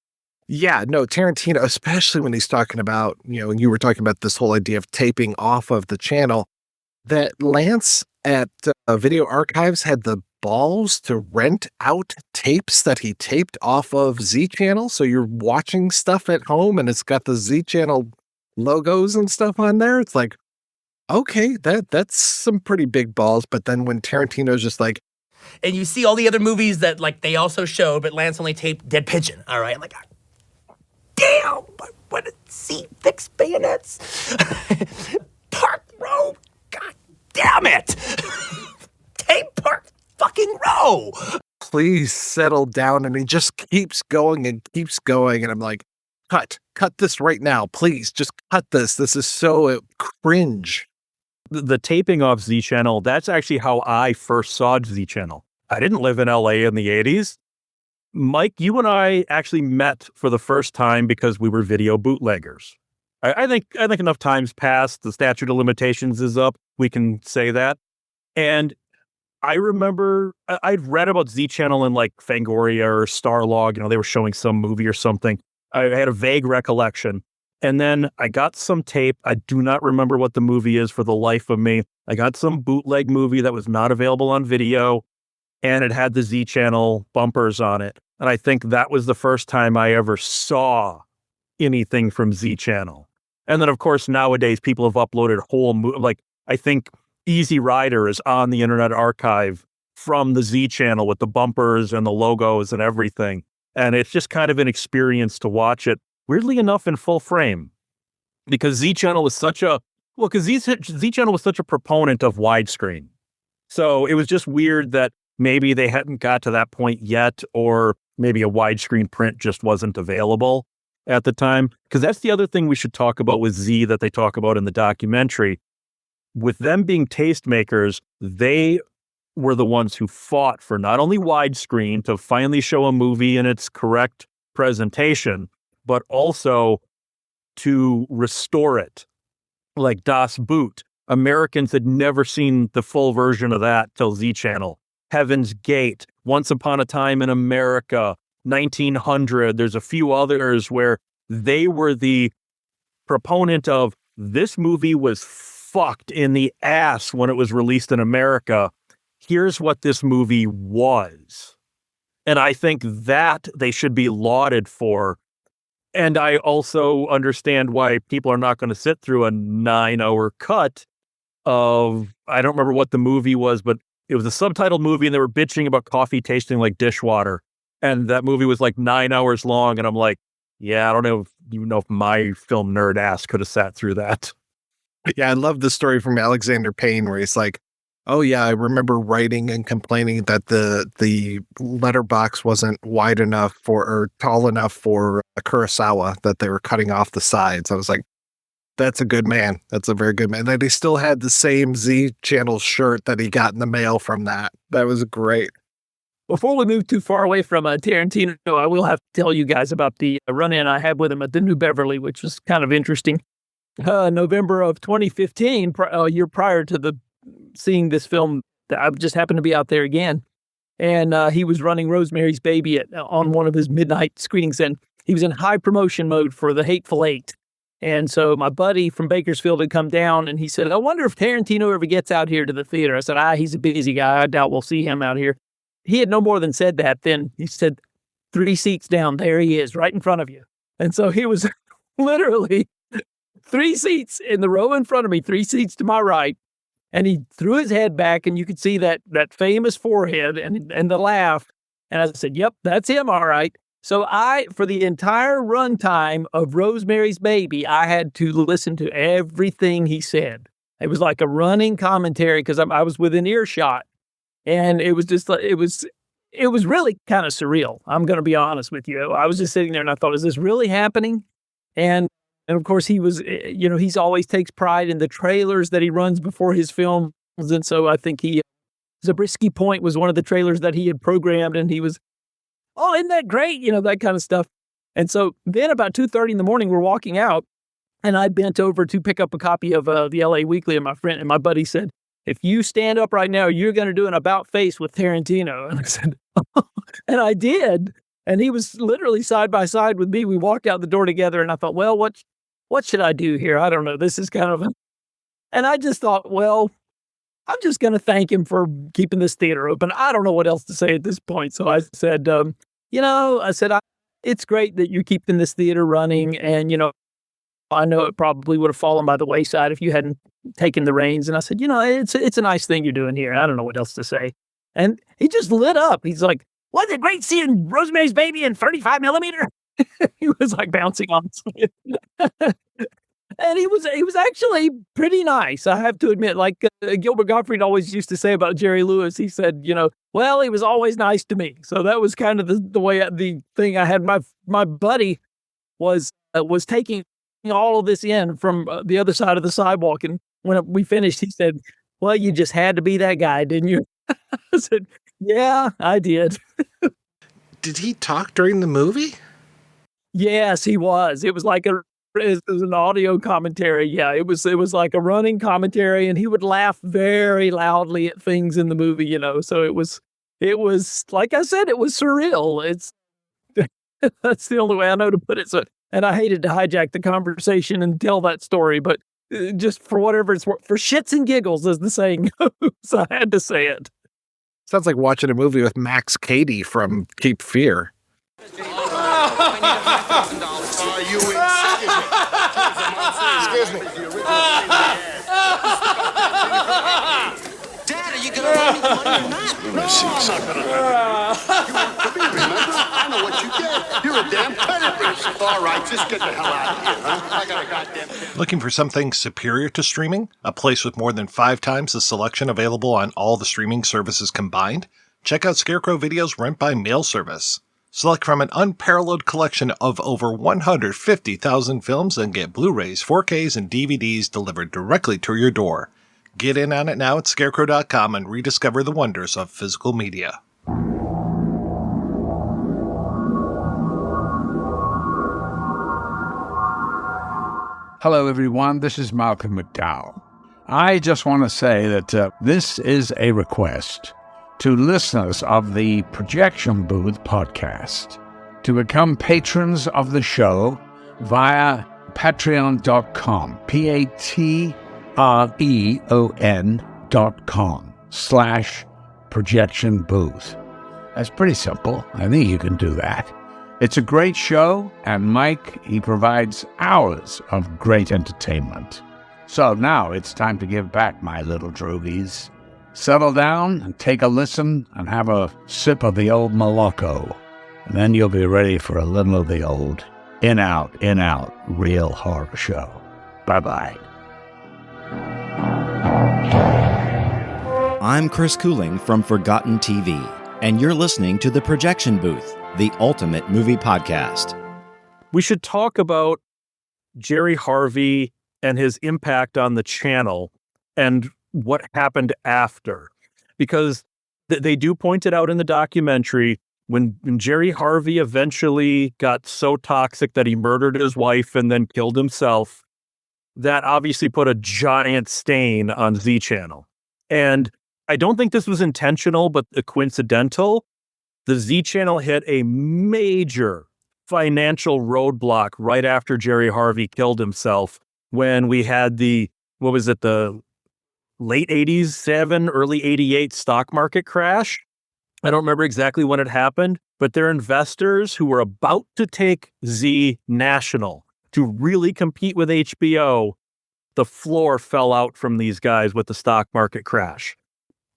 Yeah, no, Tarantino, especially when he's talking about, you were talking about this whole idea of taping off of the channel, that Lance at Video Archives had the balls to rent out tapes that he taped off of Z Channel. So you're watching stuff at home and it's got the Z Channel logos and stuff on there. It's like, okay, that's some pretty big balls. But then when Tarantino's just like, and you see all the other movies that like they also showed, but Lance only taped Dead Pigeon. All right, I'm like, damn, what a C6 bayonets. Park Row, god damn it. Tape Park fucking Row. Please settle down. And he just keeps going and keeps going. And I'm like, cut this right now. Please just cut this. This is so cringe. The taping of Z Channel, that's actually how I first saw Z Channel. I didn't live in LA in the 80s. Mike, you and I actually met for the first time because we were video bootleggers. I think enough time's passed. The statute of limitations is up. We can say that. And I remember I'd read about Z Channel in like Fangoria or Starlog. They were showing some movie or something. I had a vague recollection. And then I got some tape. I do not remember what the movie is for the life of me. I got some bootleg movie that was not available on video, and it had the Z Channel bumpers on it. And I think that was the first time I ever saw anything from Z Channel. And then, of course, nowadays people have uploaded whole like I think Easy Rider is on the Internet Archive from the Z Channel with the bumpers and the logos and everything. And it's just kind of an experience to watch it, weirdly enough, in full frame. Because Z Channel was such a proponent of widescreen. So it was just weird that maybe they hadn't got to that point yet, or maybe a widescreen print just wasn't available at the time. Because that's the other thing we should talk about with Z that they talk about in the documentary. With them being tastemakers, they were the ones who fought for not only widescreen to finally show a movie in its correct presentation, but also to restore it. Like Das Boot. Americans had never seen the full version of that till Z Channel. Heaven's Gate, Once Upon a Time in America, 1900. There's a few others where they were the proponent of this movie was fucked in the ass when it was released in America. Here's what this movie was. And I think that they should be lauded for. And I also understand why people are not going to sit through a 9-hour cut of, I don't remember what the movie was, but it was a subtitled movie and they were bitching about coffee tasting like dishwater. And that movie was like 9 hours long. And I'm like, yeah, I don't know if my film nerd ass could have sat through that. Yeah, I love the story from Alexander Payne where he's like, oh yeah, I remember writing and complaining that the letterbox wasn't wide enough or tall enough for a Kurosawa, that they were cutting off the sides. I was like, that's a good man. That's a very good man. And he still had the same Z Channel shirt that he got in the mail from that. That was great. Before we move too far away from Tarantino, I will have to tell you guys about the run-in I had with him at the New Beverly, which was kind of interesting. November of 2015, a year prior to seeing this film, I just happened to be out there again. And he was running Rosemary's Baby on one of his midnight screenings, and he was in high promotion mode for The Hateful Eight. And so my buddy from Bakersfield had come down, and he said, I wonder if Tarantino ever gets out here to the theater. I said, he's a busy guy. I doubt we'll see him out here. He had no more than said that. Then he said, 3 seats down, there he is, right in front of you. And so he was literally 3 seats in the row in front of me, 3 seats to my right. And he threw his head back, and you could see that famous forehead and the laugh. And I said, yep, that's him, all right. So for the entire runtime of Rosemary's Baby, I had to listen to everything he said. It was like a running commentary because I was within earshot. And it was just like, it was really kind of surreal. I'm going to be honest with you. I was just sitting there and I thought, is this really happening? And of course he was, he's always takes pride in the trailers that he runs before his films. And so I think Zabriskie Point was one of the trailers that he had programmed, and he was, oh, isn't that great? That kind of stuff. And so then about 2:30 in the morning, we're walking out, and I bent over to pick up a copy of the LA Weekly, and my buddy said, if you stand up right now, you're going to do an about face with Tarantino. And I said, oh. And I did. And he was literally side by side with me. We walked out the door together, and I thought, well, what should I do here? I don't know. This is kind of and I just thought, well, I'm just going to thank him for keeping this theater open. I don't know what else to say at this point. So I said, it's great that you're keeping this theater running. And, I know it probably would have fallen by the wayside if you hadn't taken the reins. And I said, it's a nice thing you're doing here. I don't know what else to say. And he just lit up. He's like, wasn't it great seeing Rosemary's Baby in 35 millimeter? He was like bouncing on it. And he was actually pretty nice, I have to admit. Like Gilbert Gottfried always used to say about Jerry Lewis, he said, well, he was always nice to me. So that was kind of the thing I had. My buddy was taking all of this in from the other side of the sidewalk. And when we finished, he said, well, you just had to be that guy, didn't you? I said, yeah, I did. Did he talk during the movie? Yes, he was. It was like it was an audio commentary. Yeah, it was like a running commentary, and he would laugh very loudly at things in the movie, So it was like I said, it was surreal. That's the only way I know to put it. So, and I hated to hijack the conversation and tell that story, but just for whatever it's worth, for shits and giggles, as the saying goes, I had to say it. Sounds like watching a movie with Max Cady from Cape Fear. Are you excuse me. Dad, are you gonna lend me the money or not? I'm not gonna. Come here, remember? I know what you get. You're a damn credit risk. All right, just get the hell out of here, huh? I got a goddamn... Looking for something superior to streaming? A place with more than 5 times the selection available on all the streaming services combined? Check out Scarecrow Video's Rent by Mail service. Select from an unparalleled collection of over 150,000 films and get Blu-rays, 4Ks, and DVDs delivered directly to your door. Get in on it now at scarecrow.com and rediscover the wonders of physical media. Hello, everyone. This is Malcolm McDowell. I just want to say that this is a request to listeners of the Projection Booth podcast to become patrons of the show via patreon.com, patreon.com/projection booth. That's pretty simple. I think you can do that. It's a great show, and Mike, he provides hours of great entertainment. So now it's time to give back, my little droogies. Settle down and take a listen and have a sip of the old Moloko. And then you'll be ready for a little of the old in-out, real horror show. Bye-bye. I'm Chris Cooling from Forgotten TV, and you're listening to The Projection Booth, the ultimate movie podcast. We should talk about Jerry Harvey and his impact on the channel and what happened after. Because they do point it out in the documentary, when Jerry Harvey eventually got so toxic that he murdered his wife and then killed himself, that obviously put a giant stain on Z Channel. And I don't think this was intentional, but coincidental. The Z Channel hit a major financial roadblock right after Jerry Harvey killed himself, when we had the late 87, early 88 stock market crash. I don't remember exactly when it happened, but their investors who were about to take Z national to really compete with HBO, the floor fell out from these guys with the stock market crash.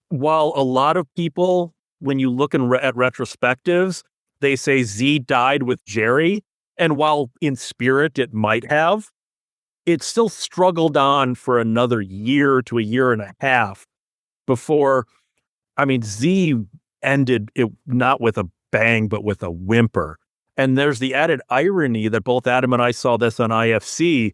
While a lot of people, when you look at retrospectives, they say Z died with Jerry, and while in spirit it might have, it still struggled on for another year to a year and a half before, Z ended it not with a bang, but with a whimper. And there's the added irony that both Adam and I saw this on IFC,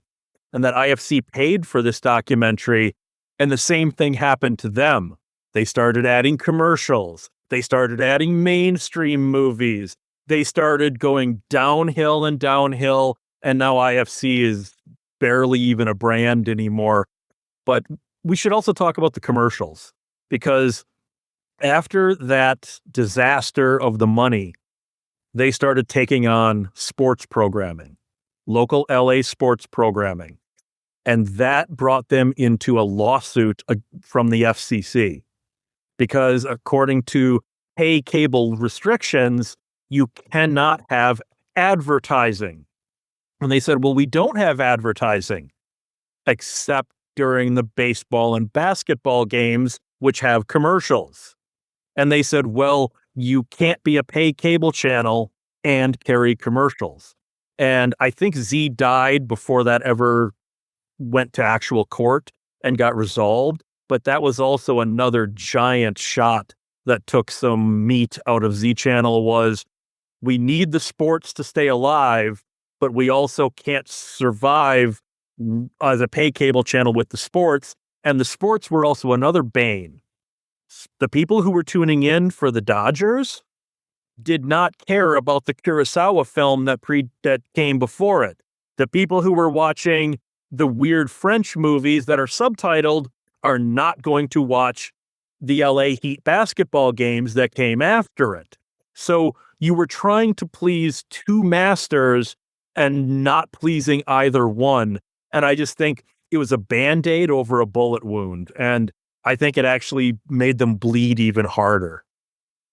and that IFC paid for this documentary, and the same thing happened to them. They started adding commercials. They started adding mainstream movies. They started going downhill, and now IFC is barely even a brand anymore. But we should also talk about the commercials, because after that disaster of the money, they started taking on sports programming, local LA sports programming. And that brought them into a lawsuit from the FCC, because according to pay cable restrictions, you cannot have advertising. And they said, well, we don't have advertising except during the baseball and basketball games, which have commercials. And they said, well, you can't be a pay cable channel and carry commercials. And I think Z died before that ever went to actual court and got resolved. But that was also another giant shot that took some meat out of Z Channel. Was, we need the sports to stay alive, but we also can't survive as a pay cable channel with the sports. And the sports were also another bane. The people who were tuning in for the Dodgers did not care about the Kurosawa film that came before it. The people who were watching the weird French movies that are subtitled are not going to watch the LA Heat basketball games that came after it. So you were trying to please two masters and not pleasing either one. And I just think it was a Band-Aid over a bullet wound. And I think it actually made them bleed even harder.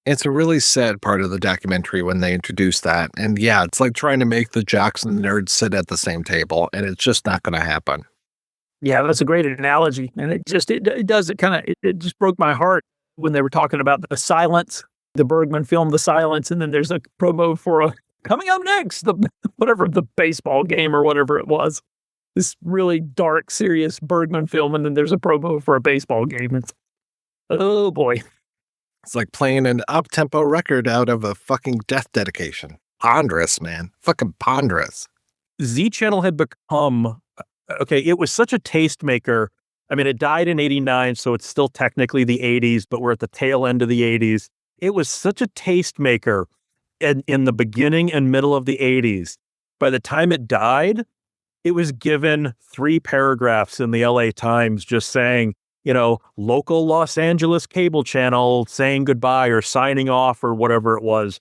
It's a really sad part of the documentary when they introduce that. And yeah, it's like trying to make the jocks and the nerds sit at the same table, and it's just not going to happen. Yeah, that's a great analogy. And it just broke my heart when they were talking about the silence, the Bergman film, The Silence. And then there's a promo for coming up next, the baseball game or whatever it was. This really dark, serious Bergman film, and then there's a promo for a baseball game. It's, oh boy. It's like playing an up-tempo record out of a fucking death dedication. Ponderous, man. Fucking ponderous. Z Channel had become, okay, it was such a tastemaker. I mean, it died in 89, so it's still technically the 80s, but we're at the tail end of the 80s. It was such a tastemaker in the beginning and middle of the 80s. By the time it died, it was given 3 paragraphs in the LA Times just saying, local Los Angeles cable channel saying goodbye or signing off or whatever it was.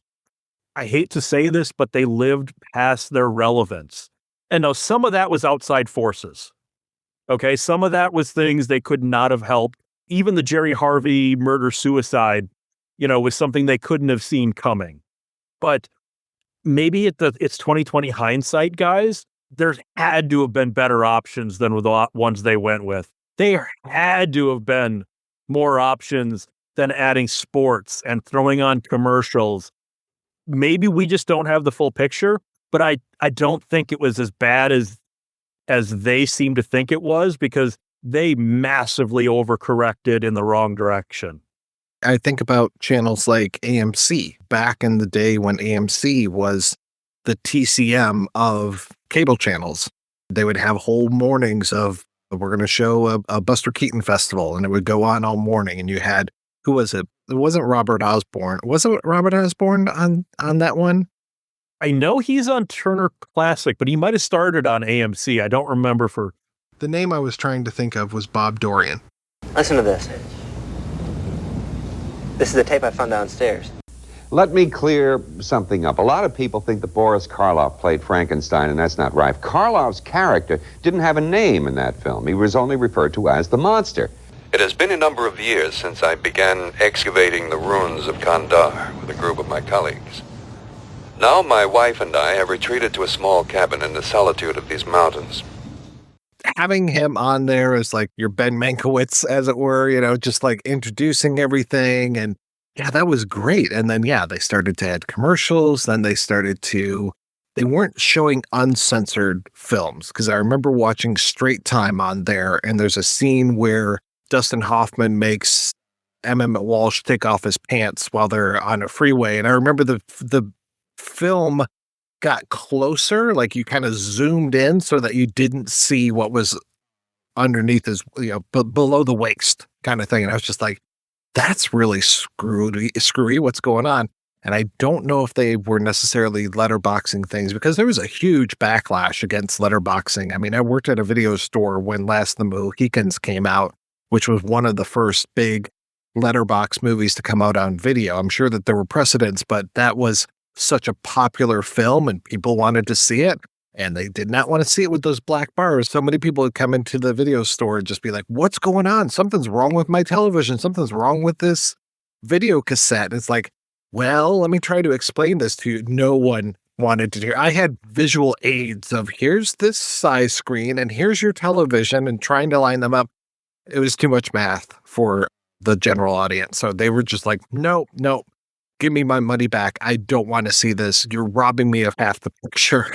I hate to say this, but they lived past their relevance. And now some of that was outside forces. Okay, some of that was things they could not have helped. Even the Jerry Harvey murder-suicide, was something they couldn't have seen coming. But maybe it's 2020 hindsight, guys. There had to have been better options than the ones they went with. There had to have been more options than adding sports and throwing on commercials. Maybe we just don't have the full picture, but I don't think it was as bad as they seem to think it was, because they massively overcorrected in the wrong direction. I think about channels like AMC back in the day when AMC was the TCM of cable channels. They would have whole mornings of, we're going to show a Buster Keaton festival, and it would go on all morning. And you had, who was it? It wasn't Robert Osborne. Was it Robert Osborne on that one? I know he's on Turner Classic, but he might have started on AMC. I don't remember for... The name I was trying to think of was Bob Dorian. Listen to this. This is the tape I found downstairs. Let me clear something up. A lot of people think that Boris Karloff played Frankenstein, and that's not right. Karloff's character didn't have a name in that film. He was only referred to as the monster. It has been a number of years since I began excavating the ruins of Kandar with a group of my colleagues. Now my wife and I have retreated to a small cabin in the solitude of these mountains. Having him on there as like your Ben Mankiewicz, as it were, just like introducing everything. And yeah, that was great. And then, they started to add commercials. Then they weren't showing uncensored films, because I remember watching Straight Time on there. And there's a scene where Dustin Hoffman makes Emmett Walsh take off his pants while they're on a freeway. And I remember the film got closer, like you kind of zoomed in so that you didn't see what was underneath his, below the waist kind of thing. And I was just like, that's really screwy. What's going on? And I don't know if they were necessarily letterboxing things, because there was a huge backlash against letterboxing. I mean, I worked at a video store when Last of the Mohicans came out, which was one of the first big letterbox movies to come out on video. I'm sure that there were precedents, but that was such a popular film and people wanted to see it, and they did not want to see it with those black bars. So many people would come into the video store and just be like, what's going on? Something's wrong with my television. Something's wrong with this video cassette. And it's like, well, let me try to explain this to you. No one wanted to hear. I had visual aids of, here's this size screen and here's your television, and trying to line them up. It was too much math for the general audience. So they were just like, nope. Give me my money back. I don't want to see this. You're robbing me of half the picture.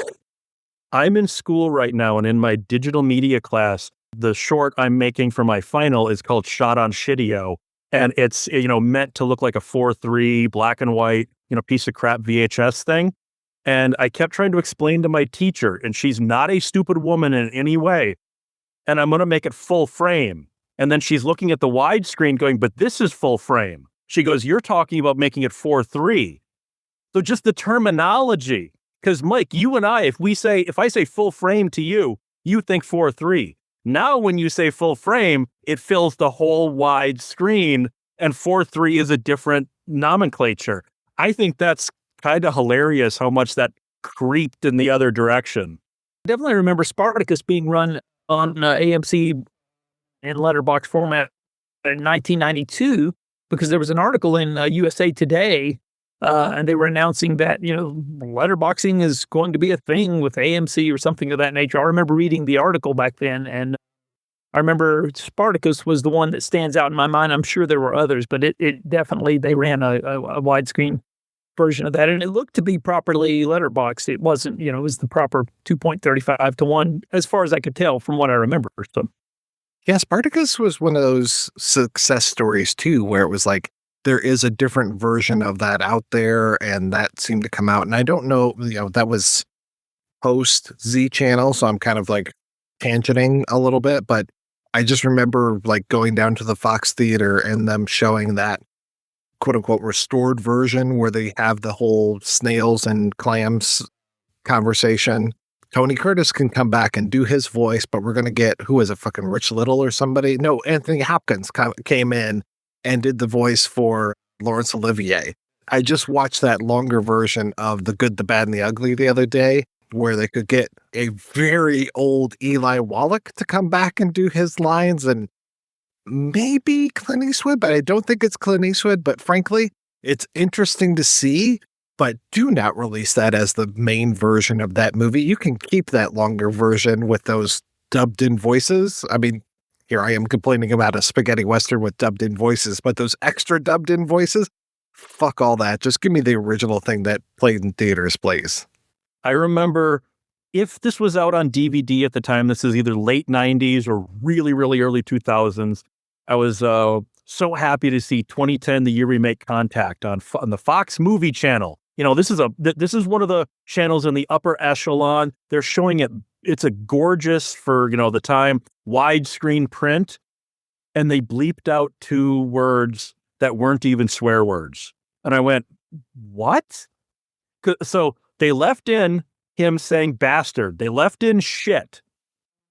I'm in school right now, and in my digital media class, the short I'm making for my final is called Shot on Shitio. And it's, meant to look like a 4:3 black and white, piece of crap VHS thing. And I kept trying to explain to my teacher, and she's not a stupid woman in any way. And I'm going to make it full frame. And then she's looking at the widescreen going, but this is full frame. She goes, you're talking about making it 4:3. So just the terminology, because Mike, you and I, if I say full frame to you, you think 4:3. Now, when you say full frame, it fills the whole wide screen, and 4:3 is a different nomenclature. I think that's kind of hilarious how much that creeped in the other direction. I definitely remember Spartacus being run on AMC in letterbox format in 1992. Because there was an article in USA Today, and they were announcing that, letterboxing is going to be a thing with AMC or something of that nature. I remember reading the article back then, and I remember Spartacus was the one that stands out in my mind. I'm sure there were others, but it definitely, they ran a widescreen version of that, and it looked to be properly letterboxed. It wasn't, it was the proper 2.35 to 1, as far as I could tell from what I remember. So, yeah, Spartacus was one of those success stories too, where it was like, there is a different version of that out there, and that seemed to come out. And I don't know, that was post Z Channel, so I'm kind of like tangenting a little bit, but I just remember like going down to the Fox Theater and them showing that quote unquote restored version where they have the whole snails and clams conversation. Tony Curtis can come back and do his voice, but we're going to get, who is it, fucking Rich Little or somebody? No, Anthony Hopkins came in and did the voice for Laurence Olivier. I just watched that longer version of The Good, the Bad, and the Ugly the other day, where they could get a very old Eli Wallach to come back and do his lines, and maybe Clint Eastwood, but I don't think it's Clint Eastwood. But frankly, it's interesting to see, but do not release that as the main version of that movie. You can keep that longer version with those dubbed in voices. I mean, here I am complaining about a spaghetti western with dubbed in voices, but those extra dubbed in voices, fuck all that. Just give me the original thing that played in theaters, please. I remember, if this was out on DVD at the time, this is either late 90s or really, really early 2000s. I was so happy to see 2010, the year we make Contact on the Fox Movie Channel. This is one of the channels in the upper echelon. They're showing it. It's a gorgeous, for the time, widescreen print, and they bleeped out 2 words that weren't even swear words. And I went, what? So they left in him saying bastard. They left in shit.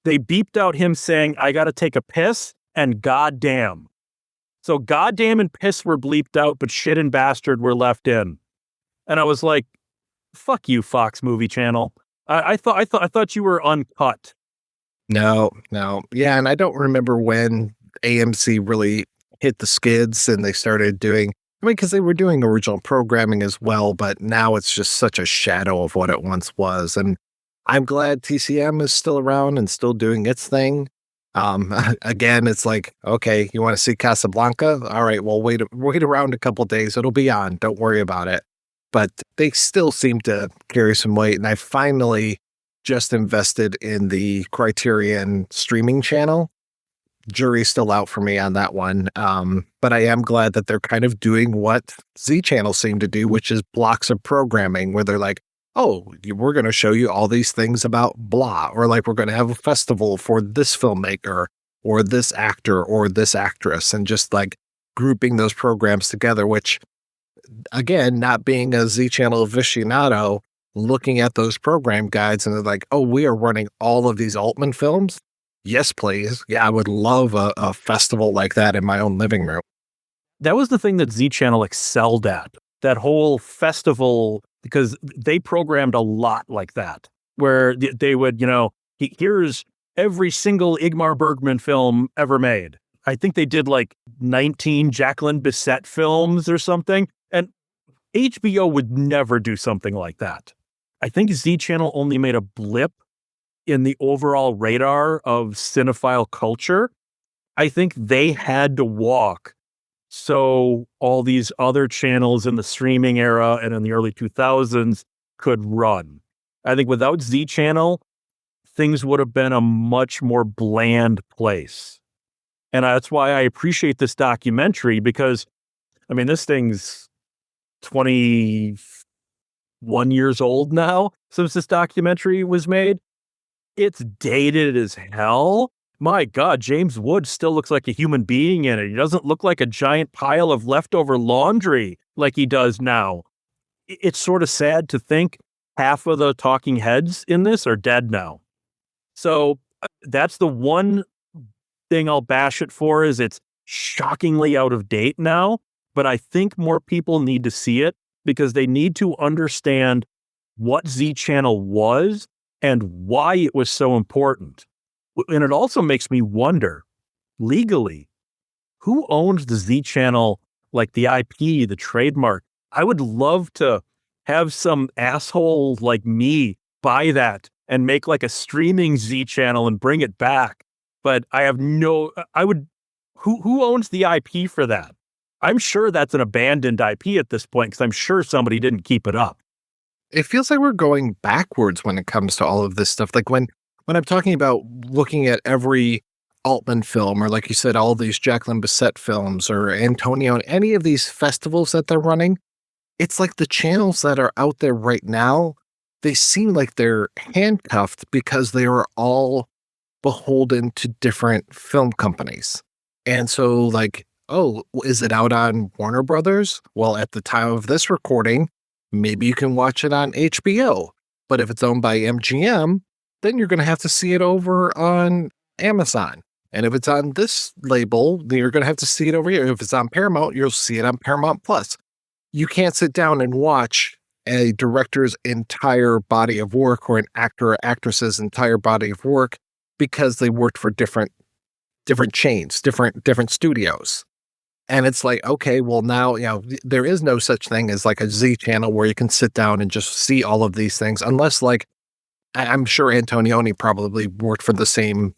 They beeped out him saying, I got to take a piss, and goddamn. So goddamn and piss were bleeped out, but shit and bastard were left in. And I was like, fuck you, Fox Movie Channel. I thought you were uncut. No. Yeah, and I don't remember when AMC really hit the skids and they started doing, because they were doing original programming as well, but now it's just such a shadow of what it once was. And I'm glad TCM is still around and still doing its thing. Again, it's like, okay, you want to see Casablanca? All right, well, wait around a couple days. It'll be on. Don't worry about it. But they still seem to carry some weight. And I finally just invested in the Criterion streaming channel. Jury's still out for me on that one. But I am glad that they're kind of doing what Z Channel seemed to do, which is blocks of programming where they're like, oh, we're going to show you all these things about blah, or like we're going to have a festival for this filmmaker or this actor or this actress, and just like grouping those programs together, which, again, not being a Z Channel aficionado, looking at those program guides and they're like, oh, we are running all of these Altman films. Yes, please. Yeah, I would love a festival like that in my own living room. That was the thing that Z Channel excelled at, that whole festival, because they programmed a lot like that, where they would, here's every single Ingmar Bergman film ever made. I think they did like 19 Jacqueline Bisset films or something. And HBO would never do something like that. I think Z Channel only made a blip in the overall radar of cinephile culture. I think they had to walk so all these other channels in the streaming era and in the early 2000s could run. I think without Z Channel, things would have been a much more bland place. And that's why I appreciate this documentary, because, this thing's 21 years old now since this documentary was made. It's dated as hell. My God, James Woods still looks like a human being in it. He doesn't look like a giant pile of leftover laundry like he does now. It's sort of sad to think half of the talking heads in this are dead now. So that's the one thing I'll bash it for, is it's shockingly out of date now. But I think more people need to see it because they need to understand what Z Channel was and why it was so important. And it also makes me wonder, legally, who owns the Z Channel, like the IP, the trademark? I would love to have some asshole like me buy that and make like a streaming Z Channel and bring it back. But I have who owns the IP for that? I'm sure that's an abandoned IP at this point because I'm sure somebody didn't keep it up. It feels like we're going backwards when it comes to all of this stuff. Like when I'm talking about looking at every Altman film, or like you said, all these Jacqueline Bisset films or Antonio, and any of these festivals that they're running, it's like the channels that are out there right now, they seem like they're handcuffed because they are all beholden to different film companies. And so like, oh, is it out on Warner Brothers? Well, at the time of this recording, maybe you can watch it on HBO. But if it's owned by MGM, then you're going to have to see it over on Amazon. And if it's on this label, then you're going to have to see it over here. If it's on Paramount, you'll see it on Paramount Plus. You can't sit down and watch a director's entire body of work or an actor or actress's entire body of work because they worked for different chains, different studios. And it's like, okay, well now, there is no such thing as like a Z channel where you can sit down and just see all of these things, unless like, I'm sure Antonioni probably worked for the same,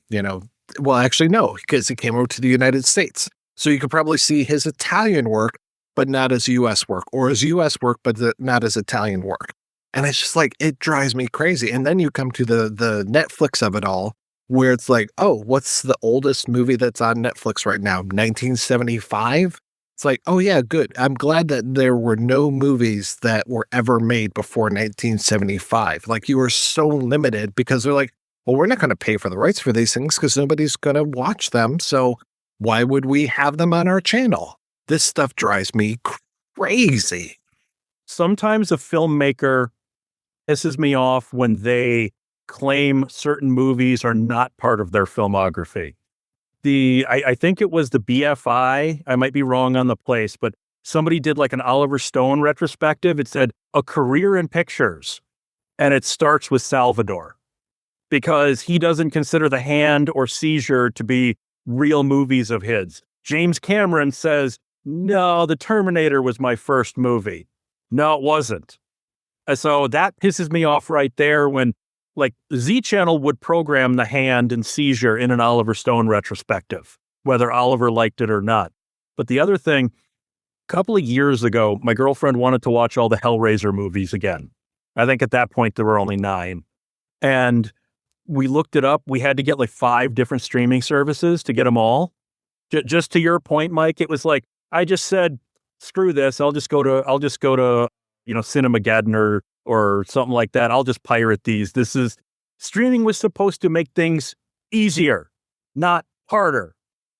well, actually, no, because he came over to the United States. So you could probably see his Italian work, but not as U.S. work, or his U.S. work, but not as Italian work. And it's just like, it drives me crazy. And then you come to the Netflix of it all, where it's like, oh, what's the oldest movie that's on Netflix right now? 1975? It's like, oh yeah, good. I'm glad that there were no movies that were ever made before 1975. Like, you were so limited because they're like, well, we're not going to pay for the rights for these things because nobody's going to watch them. So why would we have them on our channel? This stuff drives me crazy. Sometimes a filmmaker pisses me off when they claim certain movies are not part of their filmography. I think it was the BFI, I might be wrong on the place, but somebody did like an Oliver Stone retrospective. It said, a career in pictures. And it starts with Salvador because he doesn't consider The Hand or Seizure to be real movies of his. James Cameron says, no, The Terminator was my first movie. No, it wasn't. So that pisses me off right there when like Z Channel would program The Hand and Seizure in an Oliver Stone retrospective, whether Oliver liked it or not. But the other thing, a couple of years ago, my girlfriend wanted to watch all the Hellraiser movies again. I think at that point there were only 9. And we looked it up. We had to get like 5 different streaming services to get them all. Just to your point, Mike, it was like, I just said, screw this. I'll just go to, Cinemageddon or something like that. I'll just pirate these. Streaming was supposed to make things easier, not harder.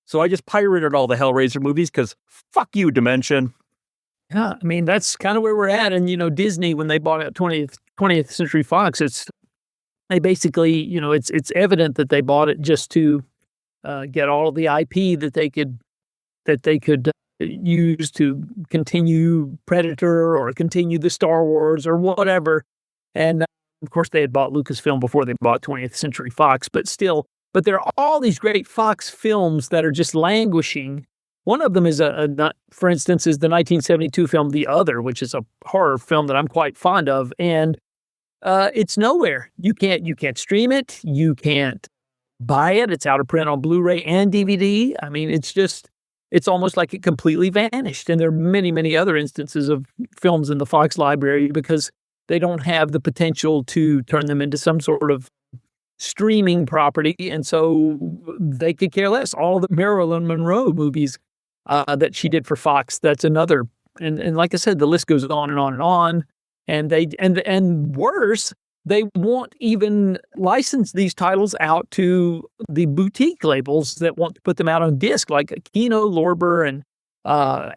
So I just pirated all the Hellraiser movies because fuck you, Dimension. Yeah, I mean, that's kind of where we're at. And, Disney, when they bought out 20th Century Fox, they basically, it's evident that they bought it just to get all of the IP that they could use to continue Predator or continue the Star Wars or whatever. And of course, they had bought Lucasfilm before they bought 20th Century Fox, but there are all these great Fox films that are just languishing. One of them is for instance, is the 1972 film The Other, which is a horror film that I'm quite fond of, and it's nowhere. You can't stream it. You can't buy it. It's out of print on Blu-ray and DVD. I mean, it's almost like it completely vanished. And there are many, many other instances of films in the Fox library because they don't have the potential to turn them into some sort of streaming property. And so they could care less. All of the Marilyn Monroe movies that she did for Fox, that's another. And like I said, the list goes on and on and on. And worse, they won't even license these titles out to the boutique labels that want to put them out on disc, like Kino, Lorber, and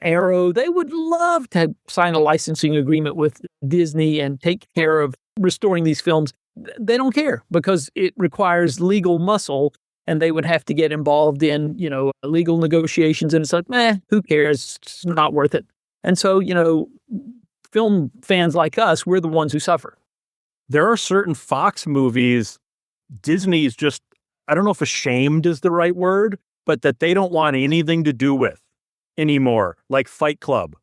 Arrow. They would love to sign a licensing agreement with Disney and take care of restoring these films. They don't care because it requires legal muscle, and they would have to get involved in, legal negotiations. And it's like, who cares? It's not worth it. And so, film fans like us, we're the ones who suffer. There are certain Fox movies, Disney's just, I don't know if ashamed is the right word, but that they don't want anything to do with anymore, like Fight Club.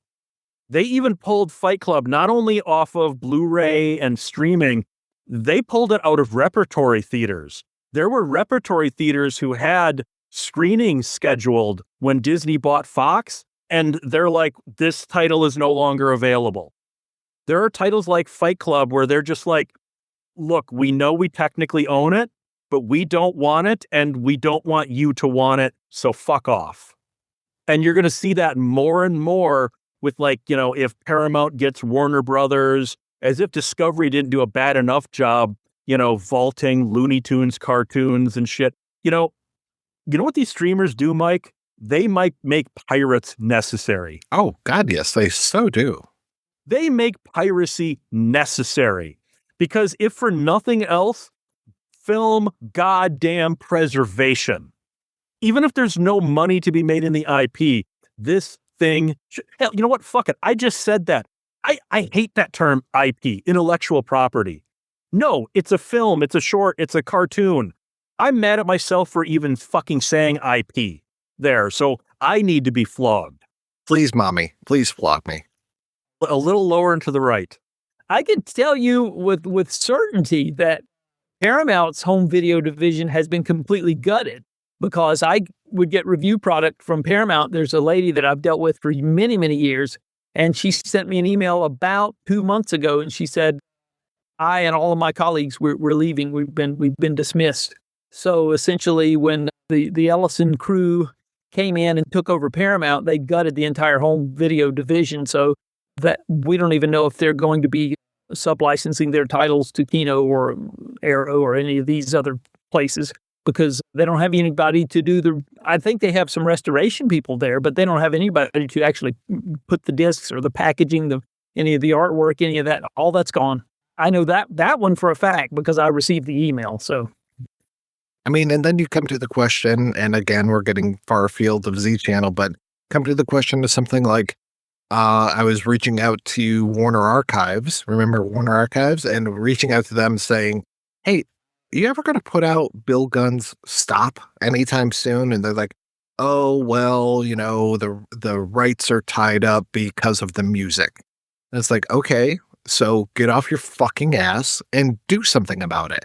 They even pulled Fight Club not only off of Blu-ray and streaming, they pulled it out of repertory theaters. There were repertory theaters who had screenings scheduled when Disney bought Fox. and they're like, this title is no longer available. There are titles like Fight Club where they're just like, look, we know we technically own it, but we don't want it, and we don't want you to want it, so fuck off. And you're going to see that more and more with, like, you know, if Paramount gets Warner Brothers, as if Discovery didn't do a bad enough job, you know, vaulting Looney Tunes cartoons and shit. You know what these streamers do, Mike? They might make pirates necessary. Oh, God, yes, they so do. They make piracy necessary because if for nothing else, film goddamn preservation. Even if there's no money to be made in the IP, this thing, hell, you know what? Fuck it. I just said that. I hate that term IP, intellectual property. No, it's a film, it's a short, it's a cartoon. I'm mad at myself for even fucking saying IP there, so I need to be flogged. Please, mommy, please flog me. A little lower and to the right. I can tell you with certainty that Paramount's home video division has been completely gutted because I would get review product from Paramount. There's a lady that I've dealt with for many, many years, and she sent me an email about 2 months ago, and she said, I and all of my colleagues, we're leaving. We've been dismissed. So essentially, when the Ellison crew came in and took over Paramount, they gutted the entire home video division. So that we don't even know if they're going to be sub-licensing their titles to Kino or Arrow or any of these other places because they don't have anybody to do I think they have some restoration people there, but they don't have anybody to actually put the discs or the packaging, any of the artwork, any of that. All that's gone. I know that one for a fact because I received the email. So, I mean, and then you come to the question, and again, we're getting far afield of Z Channel, but come to the question of something like, I was reaching out to Warner Archives, remember Warner Archives, and reaching out to them saying, hey, you ever going to put out Bill Gunn's Stop anytime soon? And they're like, oh, well, you know, the rights are tied up because of the music. And it's like, okay, so get off your fucking ass and do something about it.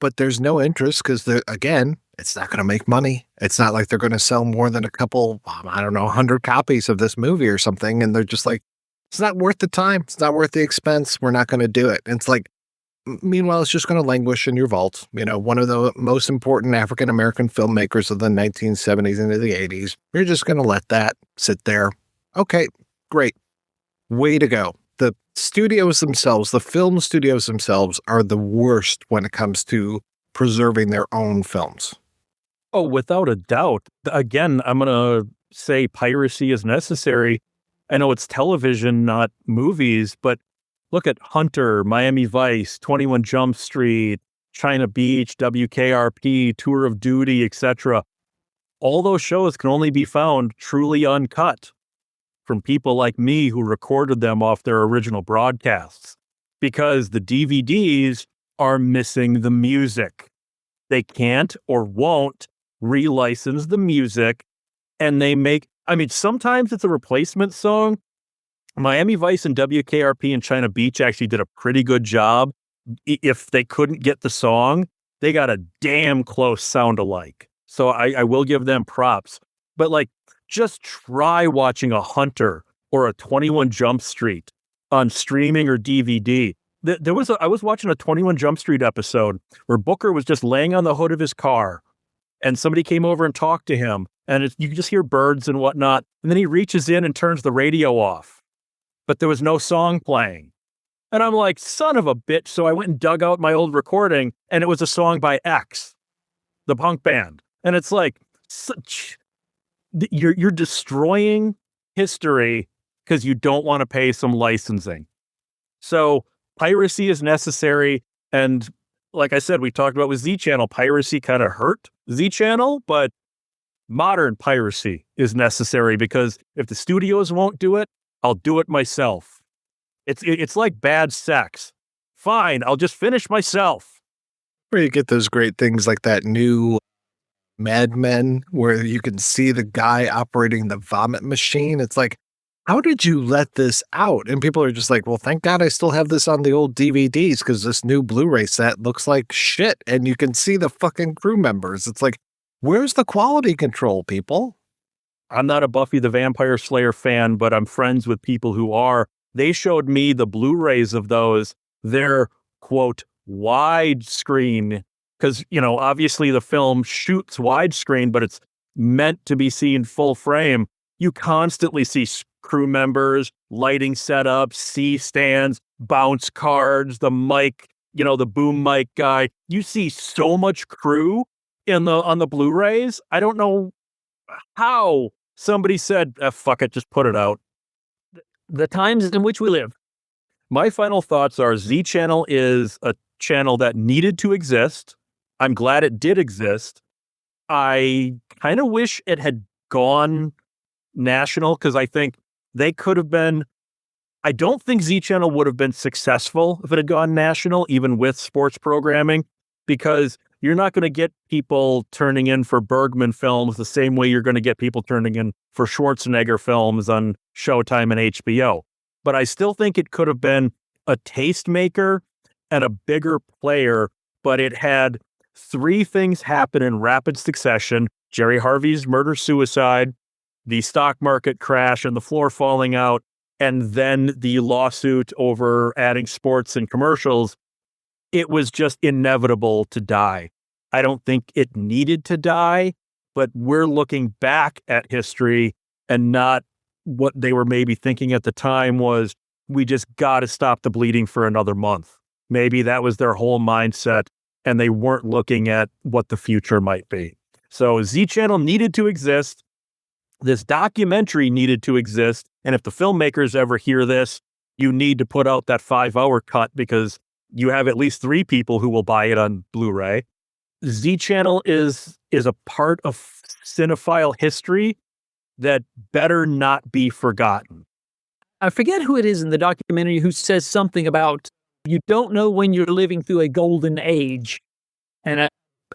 But there's no interest because, again, it's not going to make money. It's not like they're going to sell more than a couple, 100 copies of this movie or something. And they're just like, it's not worth the time. It's not worth the expense. We're not going to do it. And it's like, meanwhile, it's just going to languish in your vault. You know, one of the most important African-American filmmakers of the 1970s into the 80s. You're just going to let that sit there. Okay, great. Way to go. The studios themselves, the film studios themselves are the worst when it comes to preserving their own films. Oh, without a doubt. Again, I'm going to say piracy is necessary. I know it's television, not movies, but look at Hunter, Miami Vice, 21 Jump Street, China Beach, WKRP, Tour of Duty, etc. All those shows can only be found truly uncut from people like me who recorded them off their original broadcasts because the DVDs are missing the music. They can't or won't relicense the music, and sometimes it's a replacement song. Miami Vice and WKRP and China Beach actually did a pretty good job. If they couldn't get the song, they got a damn close sound alike. So I will give them props. But just try watching a Hunter or a 21 Jump Street on streaming or DVD. I was watching a 21 Jump Street episode where Booker was just laying on the hood of his car and somebody came over and talked to him and you can just hear birds and whatnot. And then he reaches in and turns the radio off, but there was no song playing. And I'm like, son of a bitch. So I went and dug out my old recording and it was a song by X, the punk band. And it's like, you're destroying history because you don't want to pay some licensing. So piracy is necessary. And like I said, we talked about with Z Channel, piracy kind of hurt Z Channel, but modern piracy is necessary because if the studios won't do it, I'll do it myself. It's like bad sex. Fine, I'll just finish myself. Where you get those great things like that new Mad Men where you can see the guy operating the vomit machine. It's like, how did you let this out? And people are just like, well, thank God I still have this on the old DVDs because this new Blu-ray set looks like shit. And you can see the fucking crew members. It's like, where's the quality control, people? I'm not a Buffy the Vampire Slayer fan, but I'm friends with people who are. They showed me the Blu-rays of those. They're, quote, widescreen, because, obviously the film shoots widescreen, but it's meant to be seen full frame. You constantly see crew members, lighting setups, C-stands, bounce cards, the mic, the boom mic guy. You see so much crew on the Blu-rays. I don't know how somebody said, fuck it, just put it out. The times in which we live. My final thoughts are Z Channel is a channel that needed to exist. I'm glad it did exist. I kind of wish it had gone national, because I think they could have been. I don't think Z Channel would have been successful if it had gone national, even with sports programming, because you're not going to get people turning in for Bergman films the same way you're going to get people turning in for Schwarzenegger films on Showtime and HBO. But I still think it could have been a tastemaker and a bigger player, but it had three things happen in rapid succession: Jerry Harvey's murder-suicide, the stock market crash and the floor falling out, and then the lawsuit over adding sports and commercials. It was just inevitable to die. I don't think it needed to die, but we're looking back at history, and not what they were maybe thinking at the time was, we just got to stop the bleeding for another month. Maybe that was their whole mindset, and they weren't looking at what the future might be. So Z Channel needed to exist. This documentary needed to exist. And if the filmmakers ever hear this, you need to put out that 5-hour cut, because you have at least 3 people who will buy it on Blu-ray. Z Channel is a part of cinephile history that better not be forgotten. I forget who it is in the documentary who says something about, you don't know when you're living through a golden age. And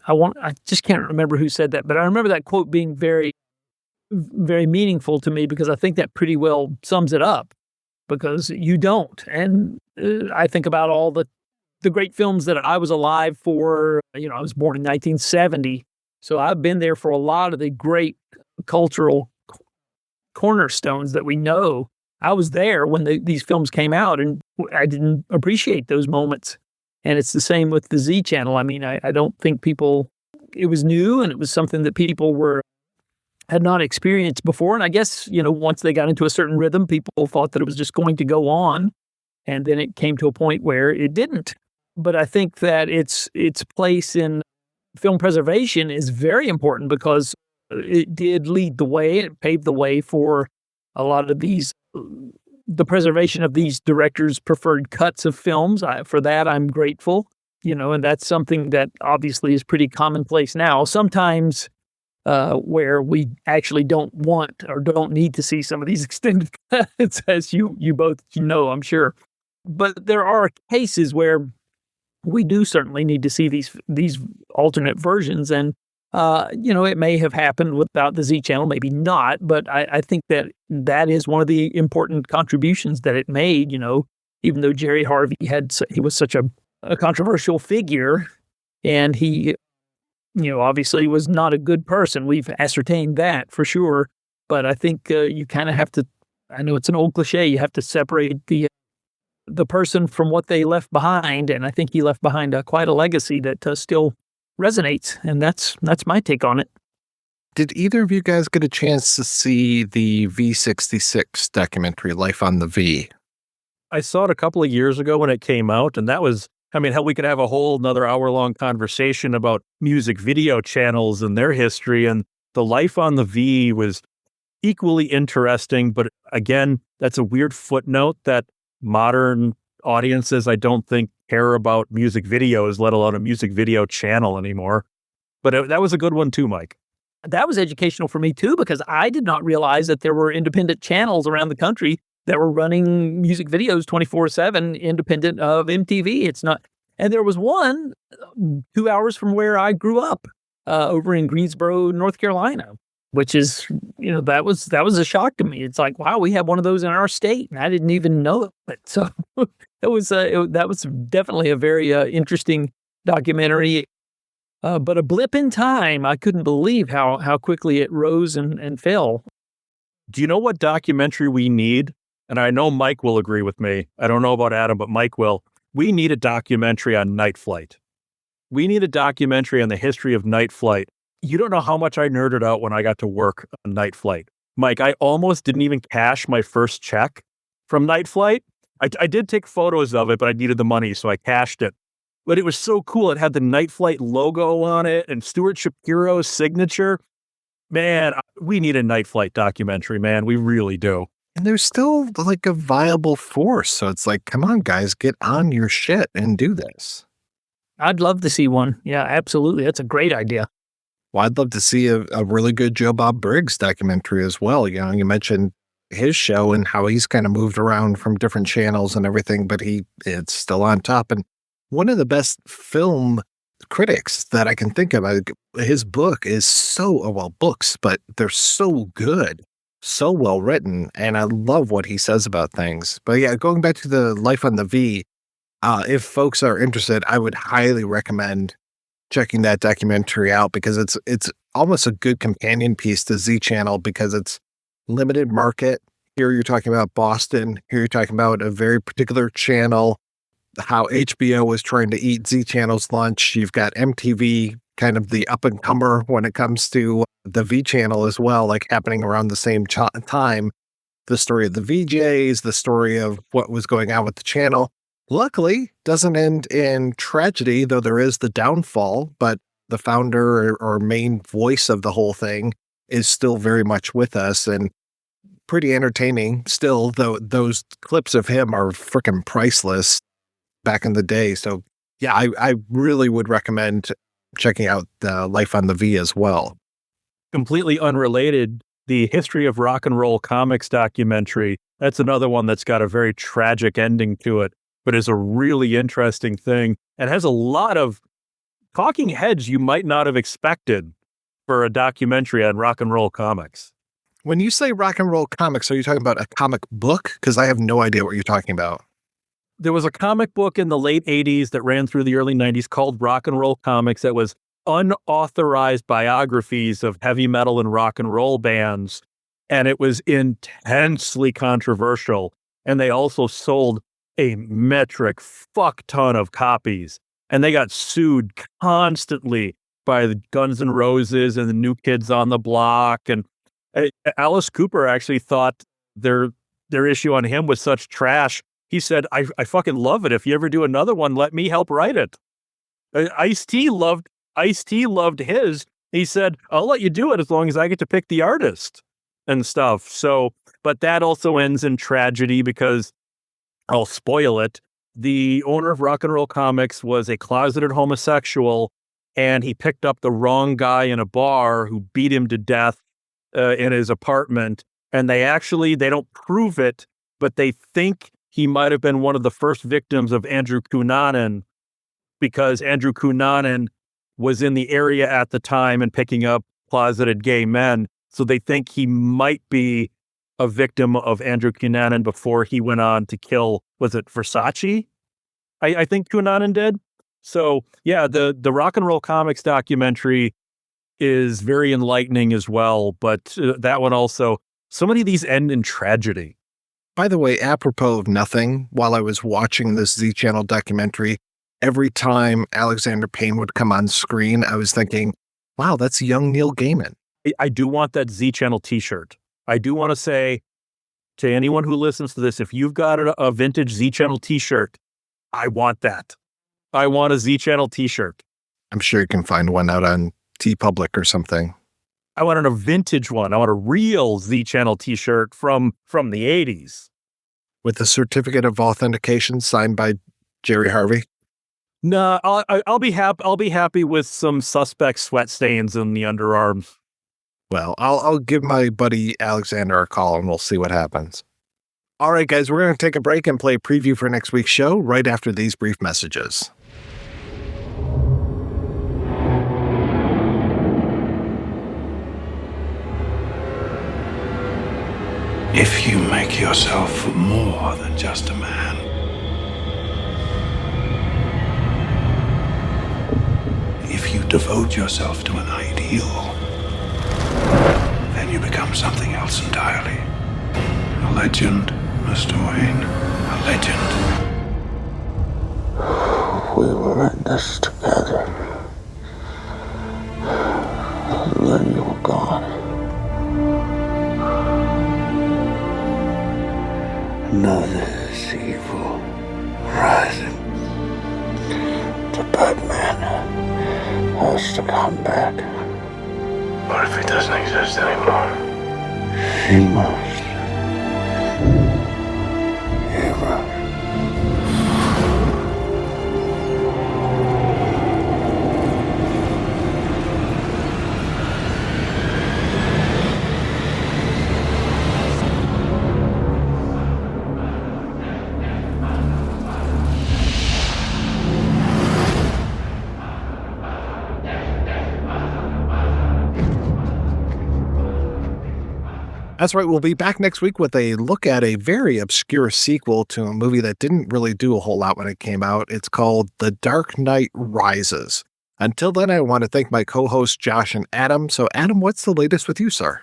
I just can't remember who said that, but I remember that quote being very, very meaningful to me, because I think that pretty well sums it up, because you don't. And I think about all the great films that I was alive for. I was born in 1970, so I've been there for a lot of the great cultural cornerstones that we know. I was there when these films came out, and I didn't appreciate those moments. And it's the same with the Z Channel. I mean, I don't think it was new, and it was something that people had not experienced before. And I guess, once they got into a certain rhythm, people thought that it was just going to go on. And then it came to a point where it didn't. But I think that its place in film preservation is very important, because it did lead the way. It paved the way for a lot of the preservation of these directors' preferred cuts of films. For that, I'm grateful, and that's something that obviously is pretty commonplace now. Sometimes where we actually don't want or don't need to see some of these extended cuts, as you both know, I'm sure. But there are cases where we do certainly need to see these alternate versions, and it may have happened without the Z Channel, maybe not, but I think that is one of the important contributions that it made. Even though Jerry Harvey he was such a controversial figure, and he obviously was not a good person. We've ascertained that for sure, but I think you kind of have to. I know it's an old cliche. You have to separate the person from what they left behind, and I think he left behind quite a legacy that still resonates, and that's my take on it. Did either of you guys get a chance to see the V66 documentary, Life on the V? I saw it a couple of years ago when it came out, and that was, hell, we could have a whole another hour-long conversation about music video channels and their history, and the Life on the V was equally interesting, but again, that's a weird footnote that modern audiences, I don't think, care about music videos, let alone a music video channel anymore. But that was a good one too, Mike. That was educational for me too, because I did not realize that there were independent channels around the country that were running music videos 24/7, independent of MTV. It's not, and there was one 2 hours from where I grew up, over in Greensboro, North Carolina, which is, that was a shock to me. It's like, wow, we have one of those in our state, and I didn't even know it. So that was definitely a very interesting documentary. But a blip in time. I couldn't believe how quickly it rose and fell. Do you know what documentary we need? And I know Mike will agree with me. I don't know about Adam, but Mike will. We need a documentary on night flight. We need a documentary on the history of night flight. You don't know how much I nerded out when I got to work on night flight. Mike, I almost didn't even cash my first check from night flight. I did take photos of it, but I needed the money, so I cashed it. But it was so cool. It had the night flight logo on it and Stuart Shapiro's signature. Man, we need a night flight documentary, man. We really do. And there's still like a viable force. So it's like, come on, guys, get on your shit and do this. I'd love to see one. Yeah, absolutely. That's a great idea. Well, I'd love to see a really good Joe Bob Briggs documentary as well. You know, you mentioned his show and how he's kind of moved around from different channels and everything, but it's still on top. And one of the best film critics that I can think of, his book is books, but they're so good, so well written. And I love what he says about things. But yeah, going back to the Life on the V, if folks are interested, I would highly recommend checking that documentary out because it's almost a good companion piece to Z Channel because it's limited market. Here you're talking about Boston. Here you're talking about a very particular channel, how HBO was trying to eat Z Channel's lunch. You've got MTV, kind of the up-and-comer when it comes to the V Channel as well, like happening around the same time. The story of the VJs, the story of what was going on with the channel. Luckily, doesn't end in tragedy, though there is the downfall, but the founder or main voice of the whole thing is still very much with us and pretty entertaining still, though those clips of him are freaking priceless back in the day. So yeah, I really would recommend checking out Life on the V as well. Completely unrelated, the History of Rock and Roll Comics documentary, that's another one that's got a very tragic ending to it, but is a really interesting thing and has a lot of talking heads you might not have expected for a documentary on rock and roll comics. When you say rock and roll comics, are you talking about a comic book? Because I have no idea what you're talking about. There was a comic book in the late 80s that ran through the early 90s called Rock and Roll Comics that was unauthorized biographies of heavy metal and rock and roll bands. And it was intensely controversial. And they also sold a metric fuck ton of copies. And they got sued constantly by the Guns N' Roses and the New Kids on the Block. And Alice Cooper actually thought their issue on him was such trash. He said, I fucking love it. If you ever do another one, let me help write it. Ice-T loved his. He said, I'll let you do it as long as I get to pick the artist and stuff. So, but that also ends in tragedy because I'll spoil it. The owner of Rock and Roll Comics was a closeted homosexual, and he picked up the wrong guy in a bar who beat him to death in his apartment. And they don't prove it, but they think he might have been one of the first victims of Andrew Cunanan because Andrew Cunanan was in the area at the time and picking up closeted gay men. So they think he might be a victim of Andrew Cunanan before he went on to kill, was it Versace? I think Cunanan did. So yeah, the Rock and Roll Comics documentary is very enlightening as well. But that one also, so many of these end in tragedy. By the way, apropos of nothing, while I was watching this Z Channel documentary, every time Alexander Payne would come on screen, I was thinking, wow, that's young Neil Gaiman. I do want that Z Channel t-shirt. I do want to say to anyone who listens to this, if you've got a vintage Z Channel t-shirt, I want that. I want a Z Channel t-shirt. I'm sure you can find one out on TeePublic or something. I want a vintage one. I want a real Z Channel t-shirt from the 80s. With a certificate of authentication signed by Jerry Harvey? No, I'll be happy with some suspect sweat stains in the underarms. Well, I'll give my buddy Alexander a call and we'll see what happens. All right, guys, we're going to take a break and play a preview for next week's show right after these brief messages. If you make yourself more than just a man, if you devote yourself to an ideal, then then you become something else entirely. A legend, Mr. Wayne. A legend. We were in this together. And then you were gone. Now this evil rising. The Batman has to come back. What if he doesn't exist anymore? He must. He must. That's right. We'll be back next week with a look at a very obscure sequel to a movie that didn't really do a whole lot when it came out. It's called The Dark Knight Rises. Until then, I want to thank my co-hosts Josh and Adam. So, Adam, what's the latest with you, sir?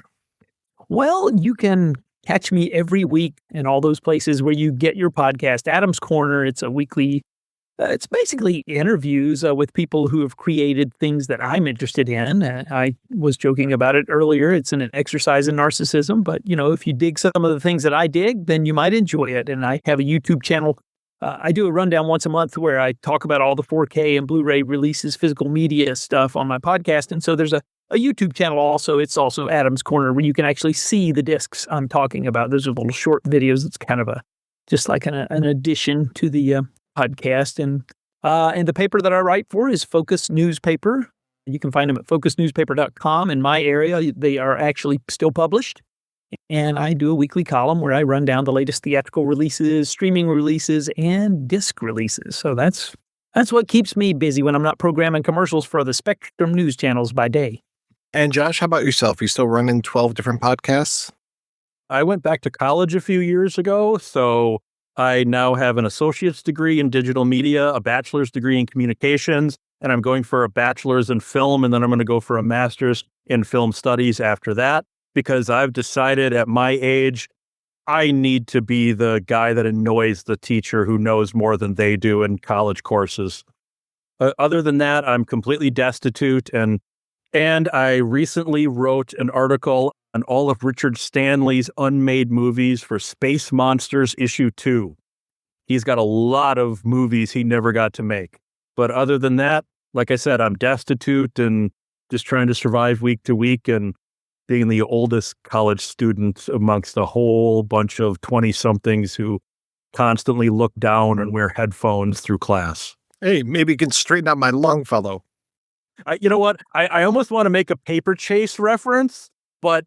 Well, you can catch me every week in all those places where you get your podcast. Adam's Corner, it's a weekly, it's basically interviews with people who have created things that I'm interested in. I was joking about it earlier. It's an exercise in narcissism, but if you dig some of the things that I dig, then you might enjoy it. And I have a YouTube channel. I do a rundown once a month where I talk about all the 4K and Blu-ray releases, physical media stuff on my podcast. And so there's a YouTube channel also. It's also Adam's Corner, where you can actually see the discs I'm talking about. Those are little short videos. It's kind of just like an addition to the podcast. And the paper that I write for is Focus Newspaper. You can find them at focusnewspaper.com. In my area, they are actually still published. And I do a weekly column where I run down the latest theatrical releases, streaming releases, and disc releases. So that's what keeps me busy when I'm not programming commercials for the Spectrum News channels by day. And Josh, how about yourself? You still running 12 different podcasts? I went back to college a few years ago, so I now have an associate's degree in digital media, a bachelor's degree in communications, and I'm going for a bachelor's in film, and then I'm going to go for a master's in film studies after that, because I've decided at my age, I need to be the guy that annoys the teacher who knows more than they do in college courses. Other than that, I'm completely destitute, and I recently wrote an article on all of Richard Stanley's unmade movies for Space Monsters Issue 2. He's got a lot of movies he never got to make. But other than that, like I said, I'm destitute and just trying to survive week to week and being the oldest college student amongst a whole bunch of 20-somethings who constantly look down and wear headphones through class. Hey, maybe you can straighten out my lung, fellow. You know what? I almost want to make a Paper Chase reference, but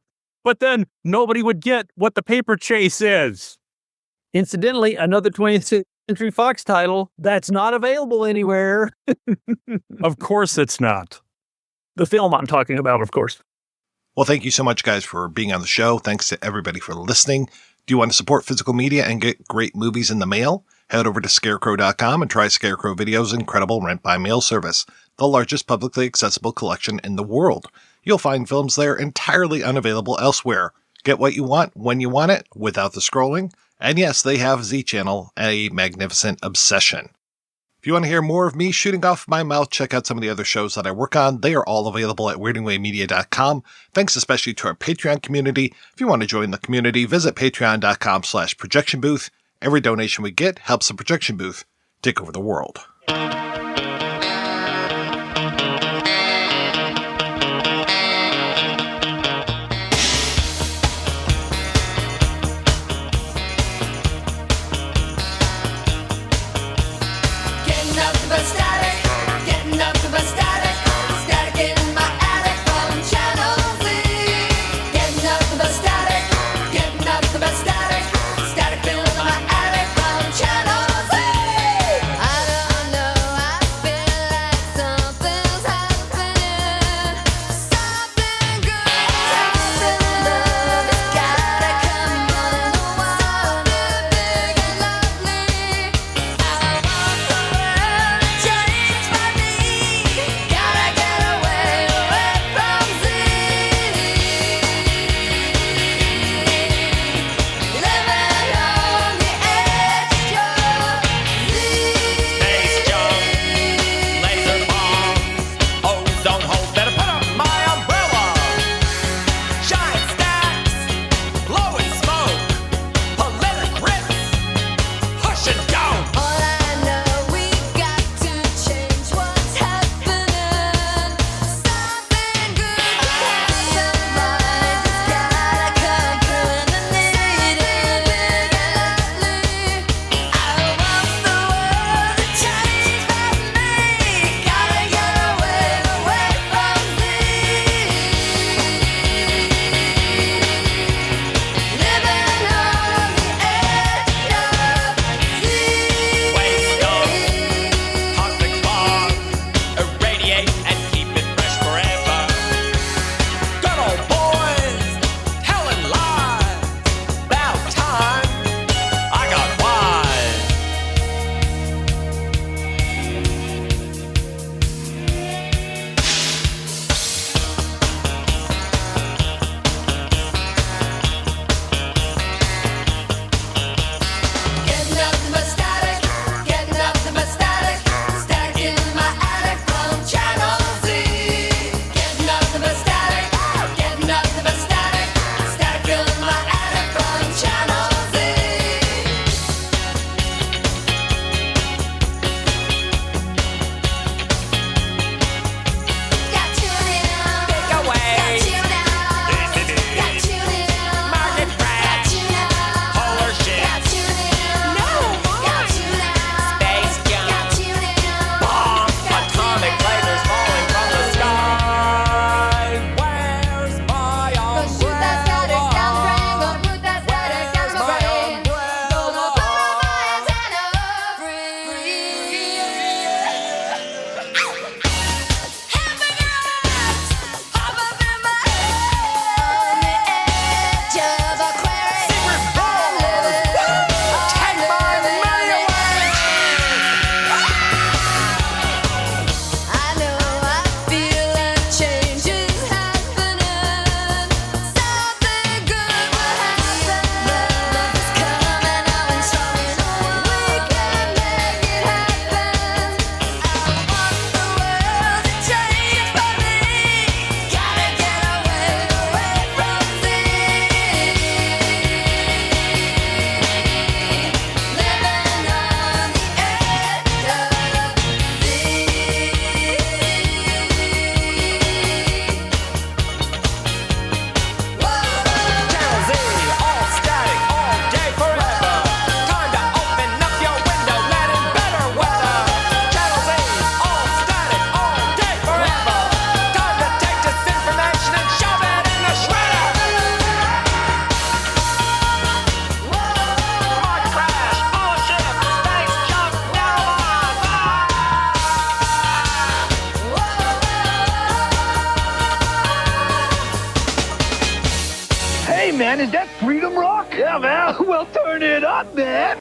then nobody would get what the Paper Chase is. Incidentally, another 20th Century Fox title that's not available anywhere. Of course it's not. The film I'm talking about, of course. Well, thank you so much, guys, for being on the show. Thanks to everybody for listening. Do you want to support physical media and get great movies in the mail? Head over to scarecrow.com and try Scarecrow Video's incredible rent-by-mail service, the largest publicly accessible collection in the world. You'll find films there entirely unavailable elsewhere. Get what you want when you want it, without the scrolling. And yes, they have Z Channel, a magnificent obsession. If you want to hear more of me shooting off my mouth, check out some of the other shows that I work on. They are all available at weirdingwaymedia.com. Thanks especially to our Patreon community. If you want to join the community, visit patreon.com/projectionbooth. Every donation we get helps the projection booth take over the world. Static feeling my attic from Channel Z. I don't know Well, turn it up, man.